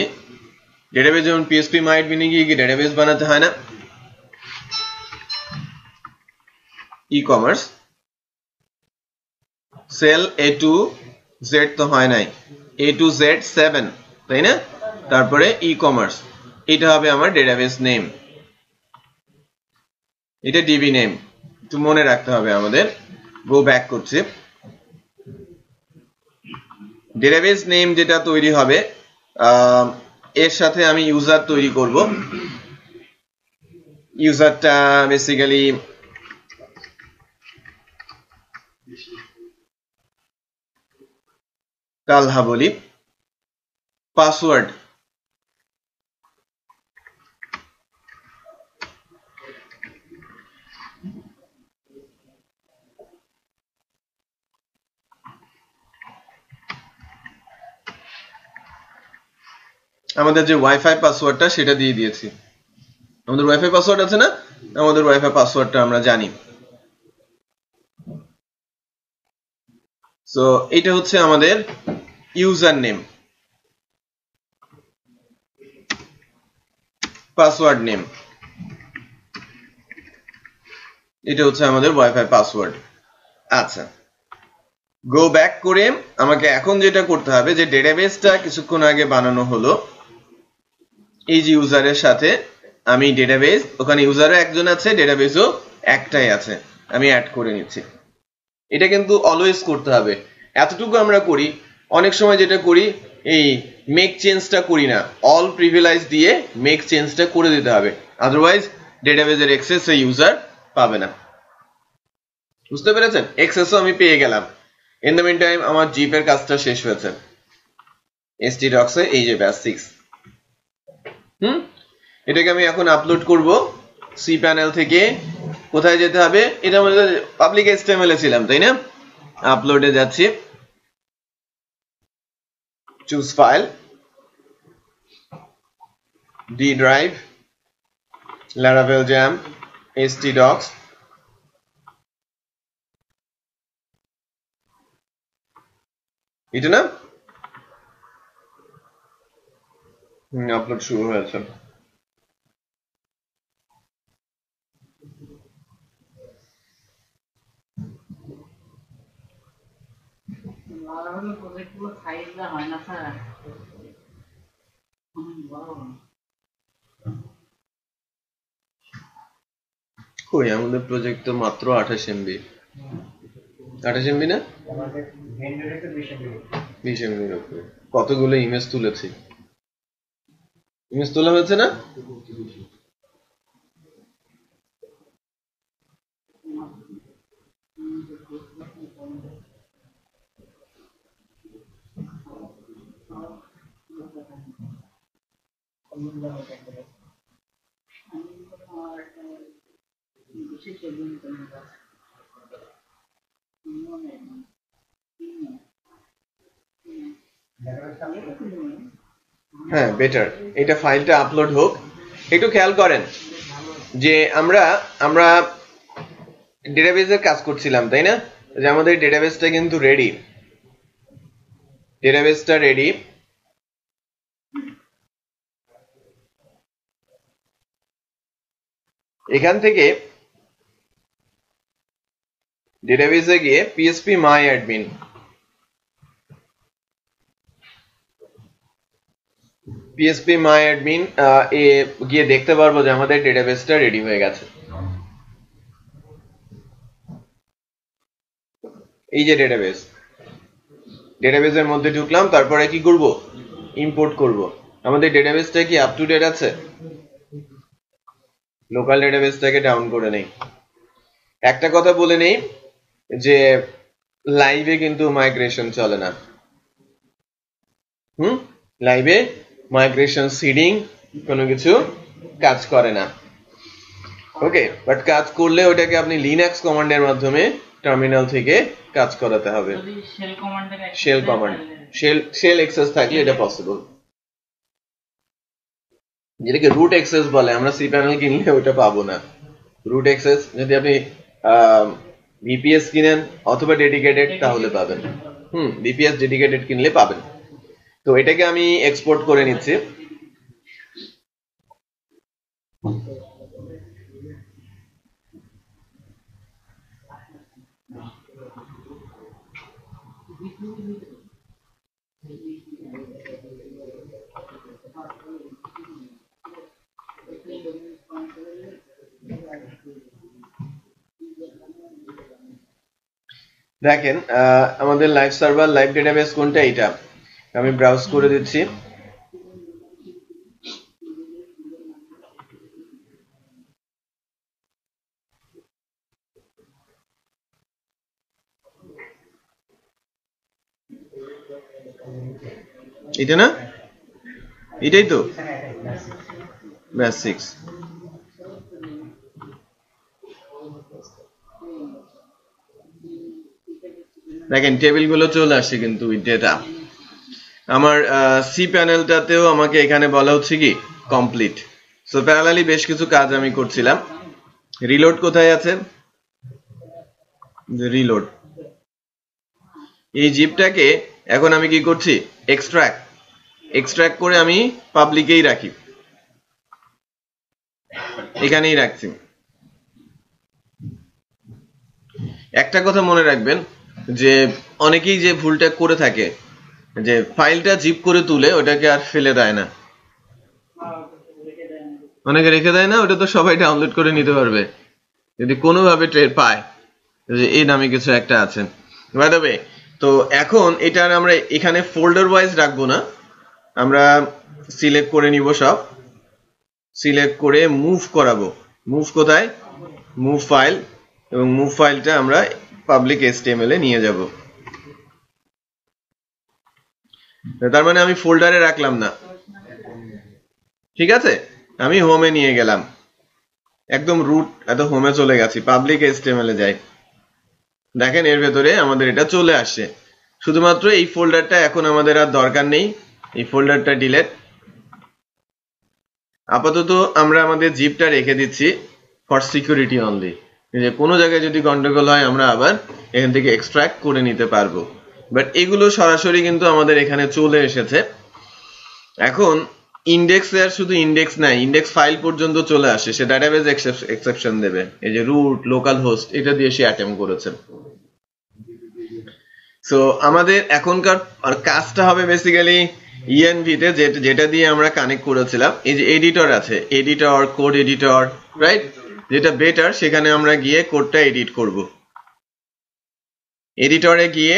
ডেটাবেস যেমন পিএসপি মাইডমিনে গিয়ে কি ডেটাবেস বানাতে হয় না? E commerce sell A to Z তো হয় নাই, এ টু জেড 7, তাই না? তারপরে ই কমার্স, এটা হবে আমার ডেটাবেস নেম, এটা ডিবি নেম, একটু মনে রাখতে হবে আমাদের। গো ব্যাক করছে। ডেটাবেস নেম যেটা তৈরি হবে এর সাথে আমি ইউজার তৈরি করব। ইউজারটা বেসিক্যালি কালহা বলি। পাসওয়ার্ড আমাদের যে ওয়াইফাই পাসওয়ার্ডটা সেটা দিয়ে দিয়েছি। আমাদের ওয়াইফাই পাসওয়ার্ড আছে না? আমাদের ওয়াইফাই পাসওয়ার্ডটা আমরা জানি। সো এটা হচ্ছে আমাদের ইউজার নেম, পাসওয়ার্ড নেম, এটা হচ্ছে আমাদের ওয়াইফাই পাসওয়ার্ড। আচ্ছা, গো ব্যাক করে আমাকে এখন যেটা করতে হবে, যে ডেটাবেসটা কিছুক্ষণ আগে বানানো হলো, এই যে ইউজারের সাথে আমি ডেটাবেস, ওখানে ইউজারও একজন আছে, ডেটাবেসও একটাই আছে, আমি অ্যাড করে নিচ্ছি। এটা কিন্তু অলওয়েজ করতে হবে। এতটুকু আমরা করি, অনেক সময় যেটা করি এই মেক চেঞ্জটা করি না, অল প্রিভিলেজ দিয়ে মেক চেঞ্জটা করে দিতে হবে, আদারওয়াইজ ডেটাবেসের অ্যাক্সেস এই ইউজার পাবে না। বুঝতে পেরেছেন? অ্যাক্সেসও আমি পেয়ে গেলাম। ইন দ্য মিন টাইম আমার জিপের কাজটা শেষ হয়েছে htdocs এ, এই যে ব্যাস 6। এটাকে আমি এখন আপলোড করব সি প্যানেল থেকে। কোথায় যেতে হবে? এটা আমাদের পাবলিক HTML এ ছিলাম, তাই না? আপলোডে যাচ্ছি, choose file, D drive, Laravel Jam, htdocs, এটা না? আপলোড শুরু হয়েছে। Laravel project গুলো সাইজ যা হয় না স্যার, কই আমাদের প্রজেক্ট তো মাত্র 28 MB। 28 MB না? আমাদের ভেন্ডরে তো 20 MB এর উপরে। কতগুলো ইমেজ তুলেছি। ইমেজ তোলা হয়েছে না? হ্যাঁ, বেটার। এটা ফাইলটা আপলোড হোক। একটু খেয়াল করেন যে আমরা ডেটাবেসের কাজ করছিলাম, তাই না? যে আমাদের ডেটাবেসটা কিন্তু রেডি, ডেটাবেসটা রেডি। এখান থেকে ডেটাবেসে গিয়ে PHP MyAdmin, PHP MyAdmin এ গিয়ে দেখতে পারবো যে আমাদের ডেটাবেসটা রেডি হয়ে গেছে। এই যে ডেটাবেস, ডেটাবেসের মধ্যে ঢুকলাম, তারপরে কি করব? ইম্পোর্ট করব। আমাদের ডেটাবেসটা কি আপ টু ডেট আছে? লোকাল ডেটাবেসটাকে ডাউন করে নেই। একটা কথা বলে নেই যে লাইভে কিন্তু মাইগ্রেশন চলে না। লাইভে মাইগ্রেশন সিডিং কোনো কিছু কাজ করে না। ওকে, বাট কাজ করলে ওটাকে আপনি লিনাক্স কমান্ডের মাধ্যমে টার্মিনাল থেকে কাজ করাতে হবে। যদি শেল কমান্ডের শেল কমান্ড, শেল অ্যাক্সেস থাকলে এটা পসিবল। যেটাকে রুট অ্যাক্সেস বলে, আমরা সি প্যানেল কিনলে ওটা পাবো না। রুট অ্যাক্সেস যদি আপনি VPS কিনেন অথবা ডেডিকেটেড তাহলে পাবেন। বিপিএস ডেডিকেটেড কিনলে পাবেন। তো এটাকে আমি এক্সপোর্ট করে নিচ্ছি। দেখেন আমাদের লাইভ সার্ভার লাইভ ডেটাবেস কোনটা, এটা আমি ব্রাউজ করে দিচ্ছি। এটা না, এটাই তো ব্যাস 6। দেখেন টেবিল গুলো চলে আসছে কিন্তু ডেটা আমার সি প্যানেলটাতেও আমাকে এখানে বলা হচ্ছে কি কমপ্লিট। সো প্যারালালি বেশ কিছু কাজ আমি করছিলাম। রিলোড কোথায় আছে, রিলোড। এই জিপটাকে এখন আমি কি করছি, এক্সট্রাক্ট করে আমি পাবলিকেই রাখি, এখানেই রাখছি। একটা কথা মনে রাখবেন যে অনেকেই যে ভুলটা করে থাকে যে ফাইলটা জিপ করে তুলে ওটাকে আর ফেলে দেয় না, অনেকে রেখে দেয় না, ওটা তো সবাই ডাউনলোড করে নিতে পারবে যদি কোনোভাবে ট্রেড পায় যে এই নামে কিছু একটা আছে। বাই দ্য ওয়ে, তো এখন এটার আমরা এখানে ফোল্ডার ওয়াইজ রাখবো না, আমরা সিলেক্ট করে নিব, সব সিলেক্ট করে মুভ করাবো। মুভ কোথায়, মুভ ফাইল, এবং মুভ ফাইলটা আমরা পাবলিক HTML এ নিয়ে যাব। তার মানে আমি ফোল্ডারে রাখলাম না, ঠিক আছে, আমি হোমে নিয়ে গেলাম, একদম রুট এত হোমে চলে গেছি, পাবলিক HTML এ যাই। দেখেন এর ভেতরে আমাদের এটা চলে আসছে। শুধুমাত্র এই ফোল্ডারটা এখন আমাদের আর দরকার নেই, এই ফোল্ডারটা ডিলিট। আপাতত আমরা আমাদের জিপটা রেখে দিচ্ছি ফর সিকিউরিটি অনলি, যে কোনো জায়গায় যদি গন্ডগোল হয় আমরা আবার এখান থেকে এক্সট্রাক্ট করে নিতে পারবো। বাট এগুলো সরাসরি কিন্তু আমাদের এখানে চলে এসেছে। এখন ইন্ডেক্সে আর শুধু ইন্ডেক্স নাই, ইন্ডেক্স ফাইল পর্যন্ত চলে আসে, সে ডাটাবেজ এক্সেপশন দেবে। এই যে রুট, লোকাল হোস্ট, এটা দিয়ে সে অ্যাটেম্প করেছে। সো আমাদের এখনকার কাজটা হবে বেসিক্যালি ইএনভি তে, যেটা দিয়ে আমরা কানেক্ট করেছিলাম। এই যে এডিটর আছে, এডিটর, কোড এডিটর, রাইট, যেটা বেটার, সেখানে আমরা গিয়ে কোডটা এডিট করব। এডিটরে গিয়ে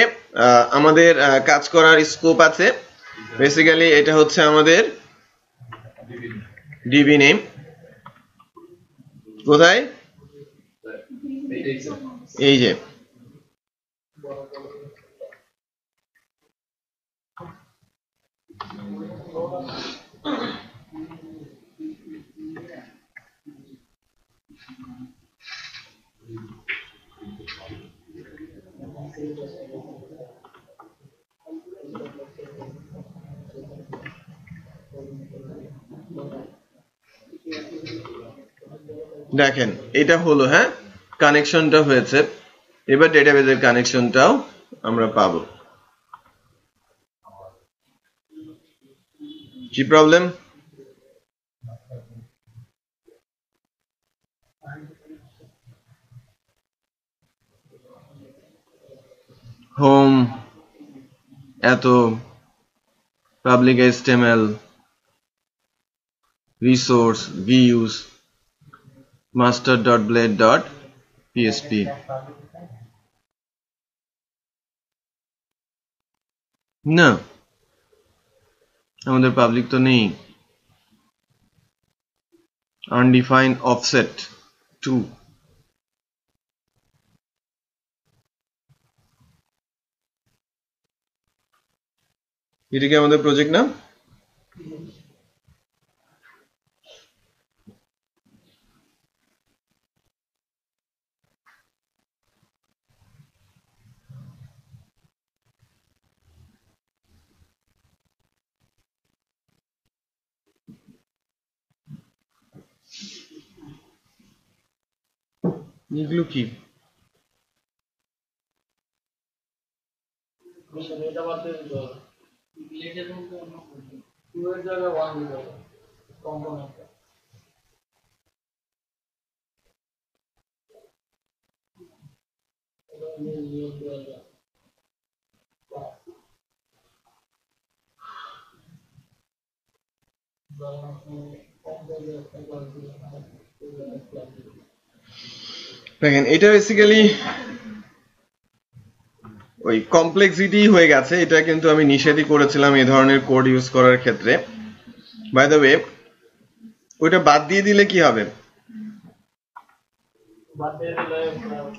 আমাদের কাজ করার স্কোপ আছে। বেসিক্যালি এটা হচ্ছে আমাদের ডিবি নেম, কোথায়, এই যে দেখেন এটা হলো, হ্যাঁ কানেকশনটা হয়েছে। এবার ডেটাবেজের কানেকশনটাও আমরা পাবো। কি প্রবলেম, হোম, এত public HTML, resource, views, master.blade.php, না আমাদের পাবলিক তো নেই। undefined offset 2, এটা কি আমাদের প্রজেক্ট না? এগুলো কি, এটা বাদ দিয়ে দিতে হবে লেটের মধ্যে অন্য কিছু 2 এর জায়গায় 1 দিতে হবে কম্পোনেন্ট দেখেন এটা বেসিক্যালি ওই কমপ্লেক্সিটি হয়ে গেছে, এটা কিন্তু আমি নিষেধই করেছিলাম এই ধরনের কোড ইউজ করার ক্ষেত্রে। বাই দ্য ওয়ে ওইটা বাদ দিয়ে দিলে কি হবে?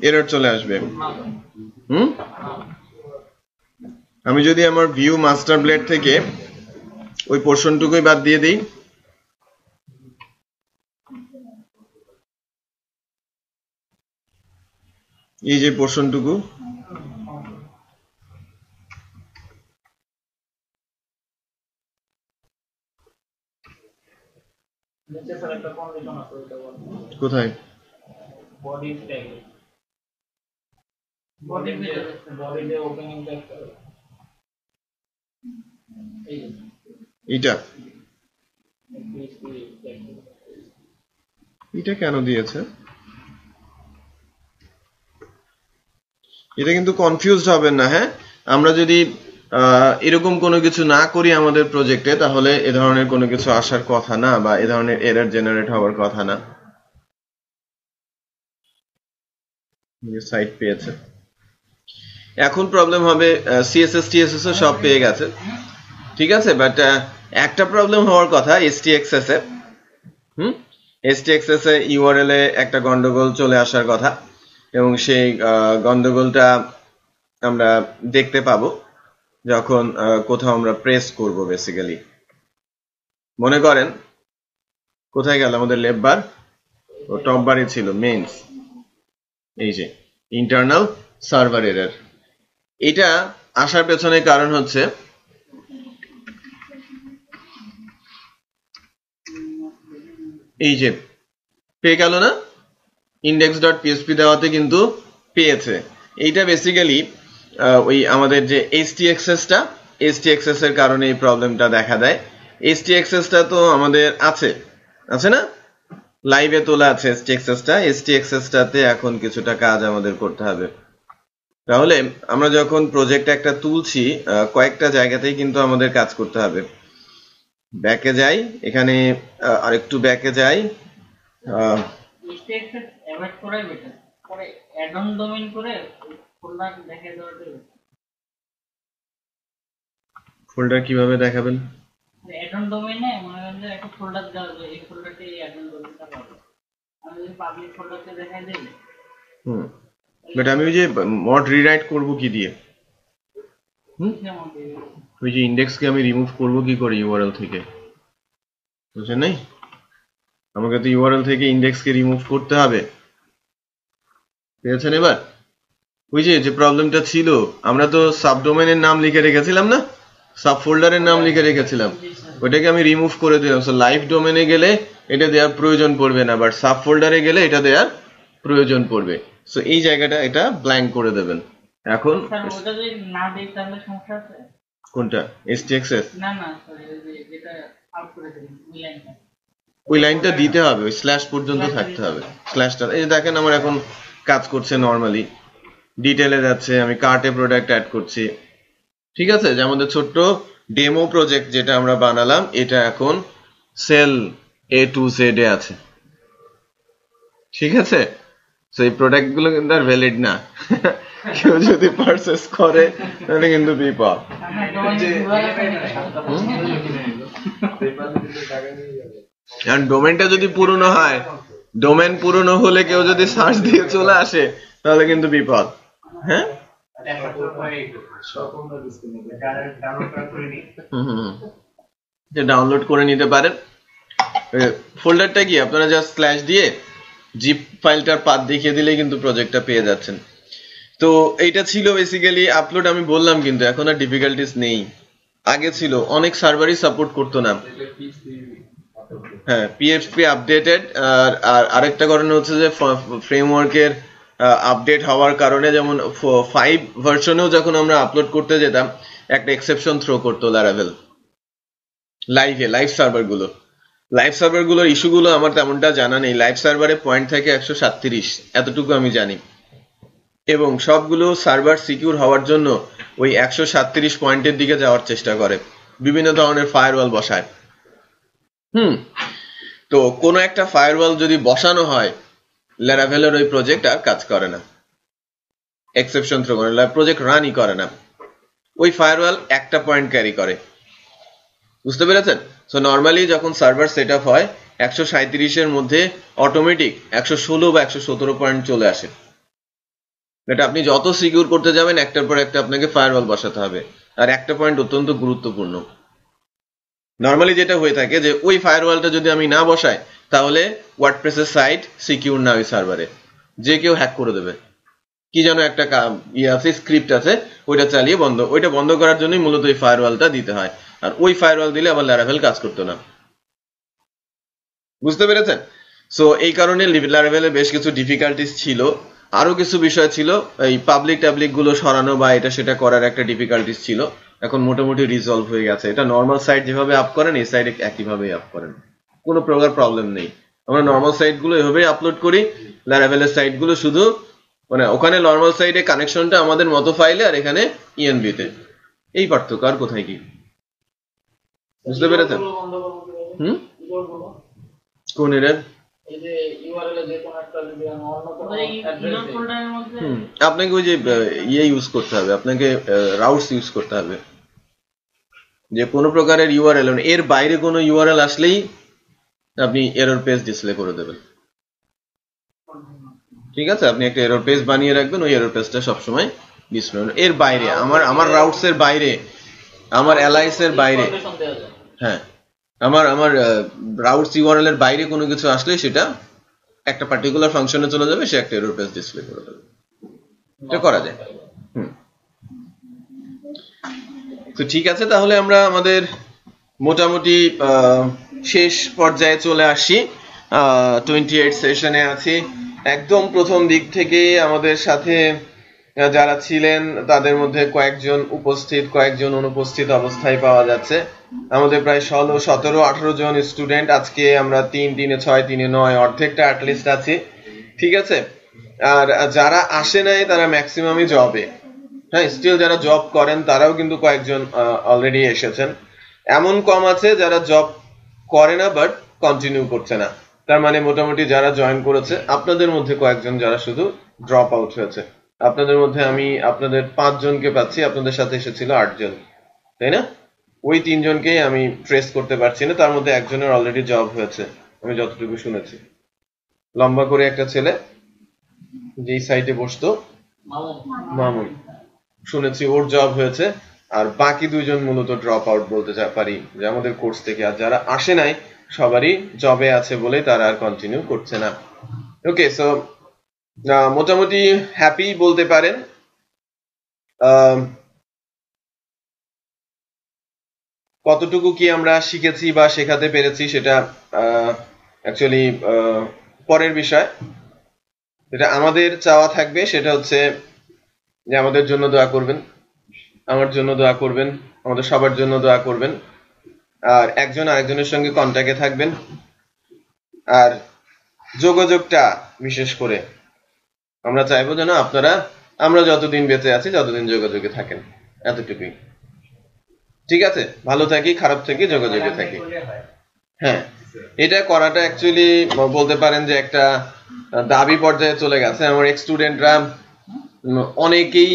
এরর চলে আসবে। আমি যদি আমার ভিউ মাস্টার ব্লেড থেকে ওই পোর্শনটুকুই বাদ দিয়ে দিই, এই যে পোর্শনটুকু, কোথায়? বডি ট্যাগ বডিতে ওপেনিং ট্যাগ এটা এটা কেন দিয়েছে? এটা কিন্তু কনফিউজড হবেন না, হ্যাঁ? আমরা যদি এরকম কোনো কিছু না করি আমাদের প্রজেক্টে, তাহলে এ ধরনের কোনো কিছু আসার কথা না, বা এ ধরনের এরর জেনারেট হওয়ার কথা না। সাইট পেয়েছে, এখন প্রবলেম হবে সিএসএস টিএসএস ও সব পেয়ে গেছে, ঠিক আছে, বাট একটা প্রবলেম হওয়ার কথা এসটিএক্সএস এ। এসটিএক্সএস এ ইউআরএল এ একটা গন্ডগোল চলে আসার কথা, এবং সেই গন্ডগোলটা আমরা দেখতে পাবো যখন কোথাও আমরা প্রেস করব। বেসিক্যালি মনে করেন কোথায় গেল আমাদের লেফট বার, ও টপ বারে ছিল মেইনস, এই যে ইন্টারনাল সার্ভার এরর। এটা আসার পেছনে কারণ হচ্ছে এই যে পেয়ে গেল না, index.php দেওয়াতে কিন্তু পেয়েছে। এইটা বেসিক্যালি ওই আমাদের যে STXS এর কারণে এই প্রবলেমটা দেখা দেয়। STXS টা তো আমাদের আছে না, লাইভে তোলা আছে STXS টা। STXS টাতে এখন কিছুটা কাজ আমাদের করতে হবে। তাহলে আমরা যখন প্রজেক্ট একটা তুলছি, কয়েকটা জায়গাতেই কিন্তু আমাদের কাজ করতে হবে। ব্যাকে যাই, এখানে আরেকটু ব্যাকে যাই, STXS অ্যাভয়েড করাই বেটার, পরে অ্যাড অন ডোমেইন করে ফোল্ডার দেখে দেওয়াটা ফোল্ডার কিভাবে দেখাবেন? অ্যাড অন ডোমেইনে মনে করেন যে একটা ফোল্ডার দেওয়া হবে, এই ফোল্ডারতে এই অ্যাড অন ডোমেইনটা পাবে। আমি যদি পাবলিক ফোল্ডারতে দেখাই দেই, বাট আমি ওই যে মড রিরাইট করব কি দিয়ে? ওই যে ইন্ডেক্সকে আমি রিমুভ করব কি করে ইউআরএল থেকে? বুঝছেন নাই? আমাকে তো ইউআরএল থেকে ইন্ডেক্সকে রিমুভ করতে হবে। পেয়েছেন এবার? ওই যে প্রবলেমটা ছিল, আমরা তো সাবডোমেনের নাম লিখে রেখেছিলাম না, সাব ফোল্ডারের নাম লিখে রেখেছিলাম, ওটাকে আমি রিমুভ করে দিলাম। সো লাইভ ডোমেনে গেলে এটা দেওয়ার প্রয়োজন পড়বে না, বাট সাব ফোল্ডারে গেলে এটা দেওয়ার প্রয়োজন পড়বে। সো এই জায়গাটা এটা ব্ল্যাঙ্ক করে দেবেন। এখন ওটা যদি না দেই তাহলে সমস্যা আছে? কোনটা? STXS? না সরি, ওই যে যেটা আউট করে দিলেন ওই লাইনটা, ওই লাইনটা দিতে হবে, ওই স্ল্যাশ পর্যন্ত থাকতে হবে। স্ল্যাশটা এই যে দেখেন আমার এখন কাজ করছে নরমালি, ডিটেইলে যাচ্ছে, আমি কার্টে প্রোডাক্ট অ্যাড করছি, ঠিক আছে। যে আমাদের ছোট্ট ডেমো প্রজেক্ট যেটা আমরা বানালাম, এটা এখন সেল A to Z এ আছে, ঠিক আছে। তো এই প্রোডাক্ট গুলো কিন্তু আর ভ্যালিড না, কেউ যদি পারচেস করে তাহলে কিন্তু বিপদ। আর ডোমেনটা যদি পুরনো হয়, ডোমেন পুরনো হলে কেউ যদি সার্চ দিয়ে চলে আসে তাহলে কিন্তু বিপদ। হ্যাঁ, ডাউনলোড করে নিতে পারেন। ফোল্ডারটা কি আপনারা জাস্ট স্ল্যাশ দিয়ে জিপ ফাইলটার পাথ দেখিয়ে দিলেই কিন্তু প্রজেক্টটা পেয়ে যাচ্ছেন। তো এইটা ছিল বেসিক্যালি আপলোড। আমি বললাম কিন্তু এখন আর ডিফিকাল্টিস নেই, আগে ছিল অনেক সার্ভারই সাপোর্ট করতো না। হ্যাঁ, পিএইচপি আপডেটেড। আর আরেকটা কারণ হচ্ছে যে ফ্রেমওয়ার্কের আপডেট হওয়ার কারণে, যেমন 5 ভার্সনেও যখন আমরা আপলোড করতে যেতাম, একটা এক্সেপশন থ্রো করতো Laravel লাইভ সার্ভারগুলোর ইস্যুগুলো আমার তেমনটা জানা নেই। লাইভ সার্ভারে পয়েন্ট থাকে 137, এতটুকু আমি জানি, এবং সবগুলো সার্ভার সিকিউর হওয়ার জন্য ওই 137 পয়েন্টের দিকে যাওয়ার চেষ্টা করে, বিভিন্ন ধরনের ফায়ারওয়াল বসায়। তো কোনো একটা ফায়ারওয়াল যদি বসানো হয়, Laravel-এর ওই প্রজেক্ট আর কাজ করে না, এক্সেপশন থ্রো করে, প্রজেক্ট রানই করে না। ওই ফায়ারওয়াল একটা পয়েন্ট ক্যারি করে, বুঝতে পেরেছেন? সো নর্মালি যখন সার্ভার সেট আপ হয় 137-এর মধ্যে অটোমেটিক 116 বা 117 পয়েন্ট চলে আসে। এটা আপনি যত সিকিউর করতে যাবেন একটার পর একটা আপনাকে ফায়ারওয়াল বসাতে হবে, আর একটা পয়েন্ট অত্যন্ত গুরুত্বপূর্ণ। নর্মালি যেটা হয়ে থাকে যে ওই ফায়ারওয়ালটা যদি আমি না বসাই, তাহলে ওয়ার্ডপ্রেসের সাইট সিকিউর না ওই সার্ভারে, যে কেউ হ্যাক করে দেবে। কি যেন একটা আছে, স্ক্রিপ্ট আছে, ওইটা চালিয়ে ওইটা বন্ধ করার জন্যই মূলত ওই ফায়ারওয়ালটা দিতে হয়। আর ওই ফায়ারওয়াল দিলে আবার Laravel কাজ করতো না, বুঝতে পেরেছেন? সো এই কারণে Laravel-এ বেশ কিছু ডিফিকাল্টিস ছিল, আরো কিছু বিষয় ছিল, এই পাবলিক গুলো সরানো বা এটা সেটা করার একটা ডিফিকাল্টিস ছিল। এখন মোটামুটি রিজলভ হয়ে গেছে। এটা নর্মাল সাইট যেভাবে আপ করেন এই সাইডে একইভাবেই আপ করেন, কোনো প্রকার প্রবলেম নেই। আমরা নর্মাল সাইট গুলো এভাবেই আপলোড করি, Laravel-এর সাইট গুলো শুধু মানে ওখানে নর্মাল সাইটে কানেকশনটা আমাদের মতো ফাইলে, আর এখানে ENB-তে। এই পার্থক্য, আর কোথায় কি, বুঝতে পেরেছেন? কোন এর আপনাকে ওই যে ইউজ করতে হবে, আপনাকে রাউটস ইউজ করতে হবে, যে কোনো প্রকারের ইউআরএল, এর বাইরে কোনো ইউআরএল আসলেই আপনি এরর পেজ ডিসপ্লে করে দেবেন। ঠিক আছে, আপনি একটা এরর পেজ বানিয়ে রাখবেন, ওই এরর পেজটা সবসময় ডিসপ্লে। এর বাইরে আমার রাউটস এর বাইরে, আমার অ্যালাইস এর বাইরে, হ্যাঁ, আমার রাউটস ইউআরএল এর বাইরে কোনো কিছু আসলে সেটা একটা পার্টিকুলার ফাংশনে চলে যাবে, সে একটা এরর পেজ ডিসপ্লে করে দেবে। এটা করা যায়। তো ঠিক আছে, তাহলে আমরা আমাদের মোটামুটি শেষ পর্যায়ে চলে আসি। 28 সেশনে আছি। একদম প্রথম দিক থেকে আমাদের সাথে যারা ছিলেন তাদের মধ্যে কয়েকজন উপস্থিত, কয়েকজন অনুপস্থিত অবস্থায় পাওয়া যাচ্ছে। আমাদের প্রায় 16, 17, 18 জন স্টুডেন্ট। আজকে আমরা 3, 3, 6, 3, 9 অর্ধেকটা অ্যাটলিস্ট আছি। ঠিক আছে, আর যারা আসে নাই তারা ম্যাক্সিমামই জবে। হ্যাঁ, স্টিল যারা জব করেন তারাও কিন্তু কয়েকজন অলরেডি এসেছেন। এমন কম আছে যারা জব করে না বাট কন্টিনিউ করছে না। তার মানে মোটামুটি যারা জয়েন করেছে, আপনাদের মধ্যে কয়েকজন যারা শুধু ড্রপ আউট হয়েছে। আপনাদের মধ্যে আমি আপনাদের 5 জনকে পাচ্ছি, আপনাদের সাথে এসেছিল 8 জন, তাই না? ওই 3 জনকেই আমি ট্রেস করতে পারছি না। তার মধ্যে একজনের অলরেডি জব হয়েছে, আমি যতটুকু শুনেছি। লম্বা করে একটা ছেলে যেই সাইটে বসতো, মামুন, শুনেছি ওর জব হয়েছে। আর বাকি 2 জন মূলত ড্রপ আউট বলতে পারি যে আমাদের কোর্স থেকে। আর যারা আসে নাই সবারই জবে আছে বলে তারা আর কন্টিনিউ করছে না। ওকে, সো মোটামুটি হ্যাপি বলতে পারেন। কতটুকু কি আমরা শিখেছি বা শেখাতে পেরেছি সেটা অ্যাকচুয়ালি পরের বিষয়। যেটা আমাদের চাওয়া থাকবে সেটা হচ্ছে যে আমাদের জন্য দোয়া করবেন, আমার জন্য দোয়া করবেন, আমাদের সবার জন্য দোয়া করবেন, আর একজন আরেকজনের সঙ্গে কন্ট্যাক্টে থাকবেন। আর যোগাযোগটা বিশেষ করে আমরা চাইবো যেন আপনারা, আমরা যতদিন বেঁচে আছি ততদিন যোগাযোগে থাকেন, এতটুকুই। ঠিক আছে, ভালো থাকি, খারাপ থাকি, যোগাযোগে থাকি। হ্যাঁ, এটা করাটা অ্যাকচুয়ালি বলতে পারেন যে একটা দাবি পর্যায়ে চলে গেছে। আমার এক্স স্টুডেন্টরা অনেকেই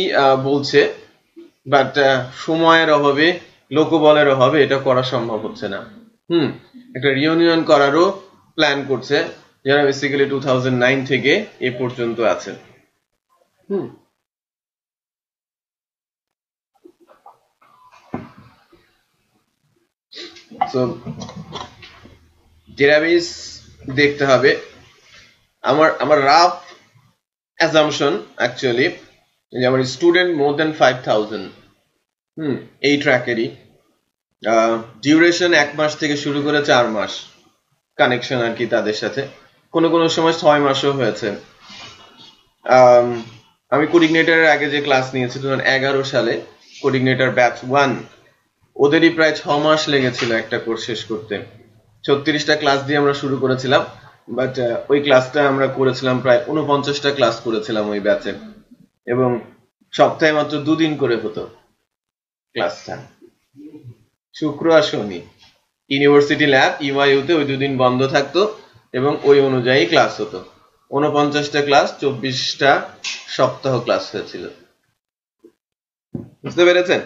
বলছে, বাট সময়ের অভাবে, লোকবলের অভাবে এটা করা সম্ভব হচ্ছে না। একটা রিউনিয়ন করারও প্ল্যান করছে যারা বেসিক্যালি 2009 থেকে এ পর্যন্ত আছে। সো ডেটাবেস দেখতে হবে। আমার রাফ অ্যাজাম্পশন অ্যাকচুয়ালি যে আমার স্টুডেন্ট মোর দেন 5000 এই ট্র্যাকেরই। ডিউরেশন 1 মাস থেকে শুরু করে 4 মাস কানেকশন আর কি তাদের সাথে, কোনো কোনো সময় 6 মাসও হয়েছে। আমি কোঅর্ডিনেটরের আগে যে ক্লাস নিয়েছি 2011 সালে, কোঅর্ডিনেটর ব্যাচ 1, ওদেরই প্রায় 6 মাস লেগেছিল একটা কোর্স শেষ করতে। 36টা ক্লাস দিয়ে আমরা শুরু করেছিলাম, বাট ওই ক্লাসটা আমরা করেছিলাম প্রায় 49টা ক্লাস করেছিলাম ওই ব্যাচে, এবং সপ্তাহে মাত্র 2 দিন করে হতো ক্লাসটা, শুক্র আর শনি। ইউনিভার্সিটি ল্যাব ইউআইইউতে ওই 2 দিন বন্ধ থাকতো এবং ওই অনুযায়ী ক্লাস হতো। 49টা ক্লাস 24টা সপ্তাহ ক্লাস হয়েছিল, বুঝতে পেরেছেন?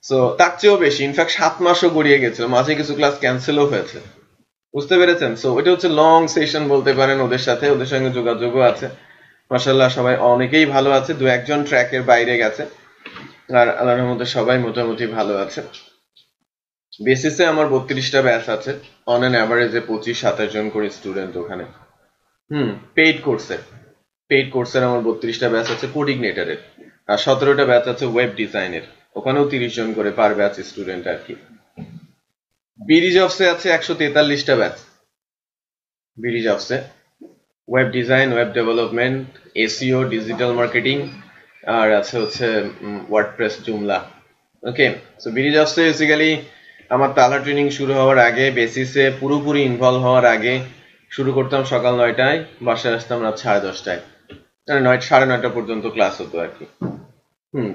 সো তার চেয়েও বেশি, ইনফ্যাক্ট 7 মাসও গড়িয়ে গেছিল, মাঝে কিছু ক্লাস ক্যান্সেলও হয়েছে, বুঝতে পেরেছেন? সো এটা হচ্ছে লং সেশন বলতে পারেন ওদের সাথে, ওদের সঙ্গে যোগাযোগও আছে। মাশাআল্লাহ সবাই অনেকেই ভালো আছে, 2-1 ট্র্যাকের বাইরে গেছে, আর আল্লাহর রহমতে সবাই মোটামুটি ভালো আছে। বেসিসে আমার 32টা ব্যাচ আছে, অন অ্যান অ্যাভারেজে 25-27 জন করে স্টুডেন্ট ওখানে। পেইড কোর্সের আমার 32টা ব্যাচ আছে কোঅর্ডিনেটরের, আর 17টা ব্যাচ আছে ওয়েব ডিজাইনের, ওখানেও 30 জন করে পার ব্যাচ স্টুডেন্ট আর কি। বিডি জবসে আছে 143টা ব্যাচ, বিডি জবসে web design, web development, SEO, digital marketing, আর আছে হচ্ছে WordPress, Joomla. Okay, so BD জবসে বেসিক্যালি আমার তালা ট্রেনিং শুরু হওয়ার আগে, বেসিসে পুরোপুরি ইনভলভ হওয়ার আগে শুরু করতাম সকাল 9টায়, বাসায় আসতাম রাত 10:30টায়, 9:30 পর্যন্ত ক্লাস হতো আর কি।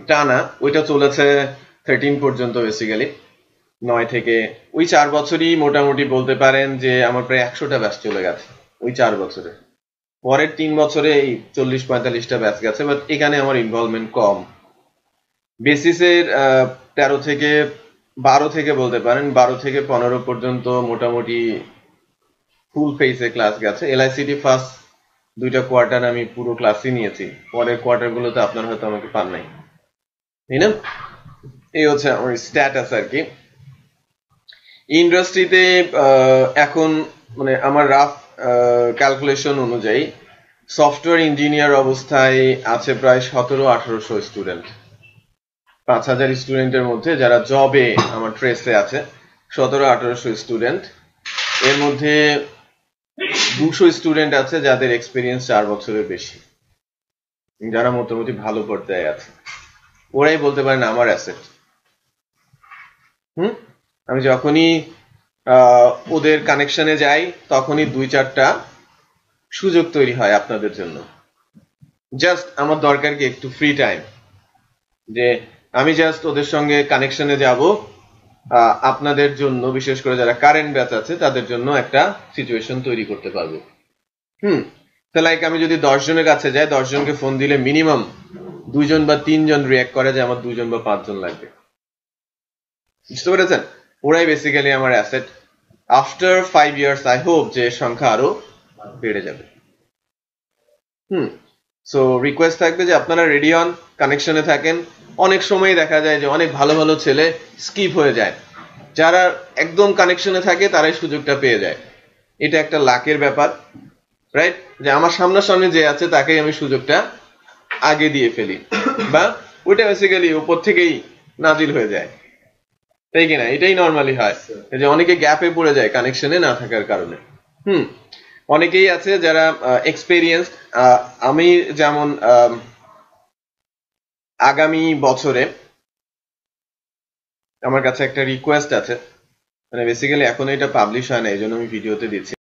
টানা ওইটা চলেছে 13 পর্যন্ত বেসিক্যালি, 9 থেকে। ওই 4 বছরই মোটামুটি বলতে পারেন যে আমার প্রায় 100টা ব্যাচ চলে গেছে ওই 4 বছরে। পরের 3 বছরে এই 40-45টা ব্যাচ গেছে, বাট এখানে আমার ইনভলভমেন্ট কম। বেসিসের 12 থেকে বলতে পারেন 12 থেকে 15 পর্যন্ত মোটামুটি ফুল ফেসে ক্লাস গেছে। এলআইসিটি ফার্স্ট 2টা কোয়ার্টার আমি পুরো ক্লাসই নিয়েছি, পরের কোয়ার্টার গুলোতে আপনার হয়তো আমাকে পান নাই, তাই না? এই হচ্ছে আমার স্ট্যাটাস আর কি। ইন্ডাস্ট্রিতে এখন মানে আমার রাফ ক্যালকুলেশন অনুযায়ী সফটওয়্যার ইঞ্জিনিয়ার অবস্থায় আছে প্রায় 1700-1800 স্টুডেন্ট। 5000 স্টুডেন্টের মধ্যে যারা জবে আমার ট্রেসে আছে 1700-1800 স্টুডেন্ট, এর মধ্যে 200 স্টুডেন্ট আছে যাদের এক্সপিরিয়েন্স 4 বছরের বেশি, যারা মোটামুটি ভালো পর্যায়ে আছে। ওরাই বলতে পারেন আমার অ্যাসেট। আমি যখনই ওদের কানেকশনে যাই তখনই 2-4টা সুযোগ তৈরি হয় আপনাদের জন্য। জাস্ট আমার দরকার কি একটু ফ্রি টাইম, যে আমি জাস্ট ওদের সঙ্গে কানেকশনে যাব, আপনাদের জন্য, বিশেষ করে যারা কারেন্ট ব্যাচ আছে তাদের জন্য একটা সিচুয়েশন তৈরি করতে পারবো। তো লাইক আমি যদি 10 জনের কাছে যাই, 10 জনকে ফোন দিলে মিনিমাম 2 জন বা 3 জন রিঅ্যাক্ট করে যে আমার 2 জন বা 5 জন লাগবে, বুঝতে পেরেছেন? ওরাই বেসিক্যালি আমার asset. After 5 years I hope যে সংখ্যা আরো বেড়ে যাবে। সো রিকোয়েস্ট থাকবে যে আপনারা রেডি হন, কানেকশনে থাকেন। অনেক সময় দেখা যায় যে অনেক ভালো ভালো ছেলে স্কিপ হয়ে যায়, যারা একদম কানেকশনে থাকে তারাই সুযোগটা পেয়ে যায়। এটা একটা লাকের ব্যাপার, রাইট? যে আমার সামনাসামনি যে আছে তাকেই আমি সুযোগটা আগে দিয়ে ফেলি, বা ওইটা বেসিক্যালি উপর থেকেই নাজিল হয়ে যায়, তাই কিনা? এটাই নর্মালি হয়, যে অনেকে গ্যাপে পড়ে যায় কানেকশনে না থাকার কারণে। অনেকেই আছে যারা এক্সপেরিয়েন্স। আমি যেমন আগামী বছরে আমার কাছে একটা রিকোয়েস্ট আছে, মানে বেসিক্যালি এখন এটা পাবলিশ হয় না, এই জন্য আমি ভিডিওতে দিচ্ছি।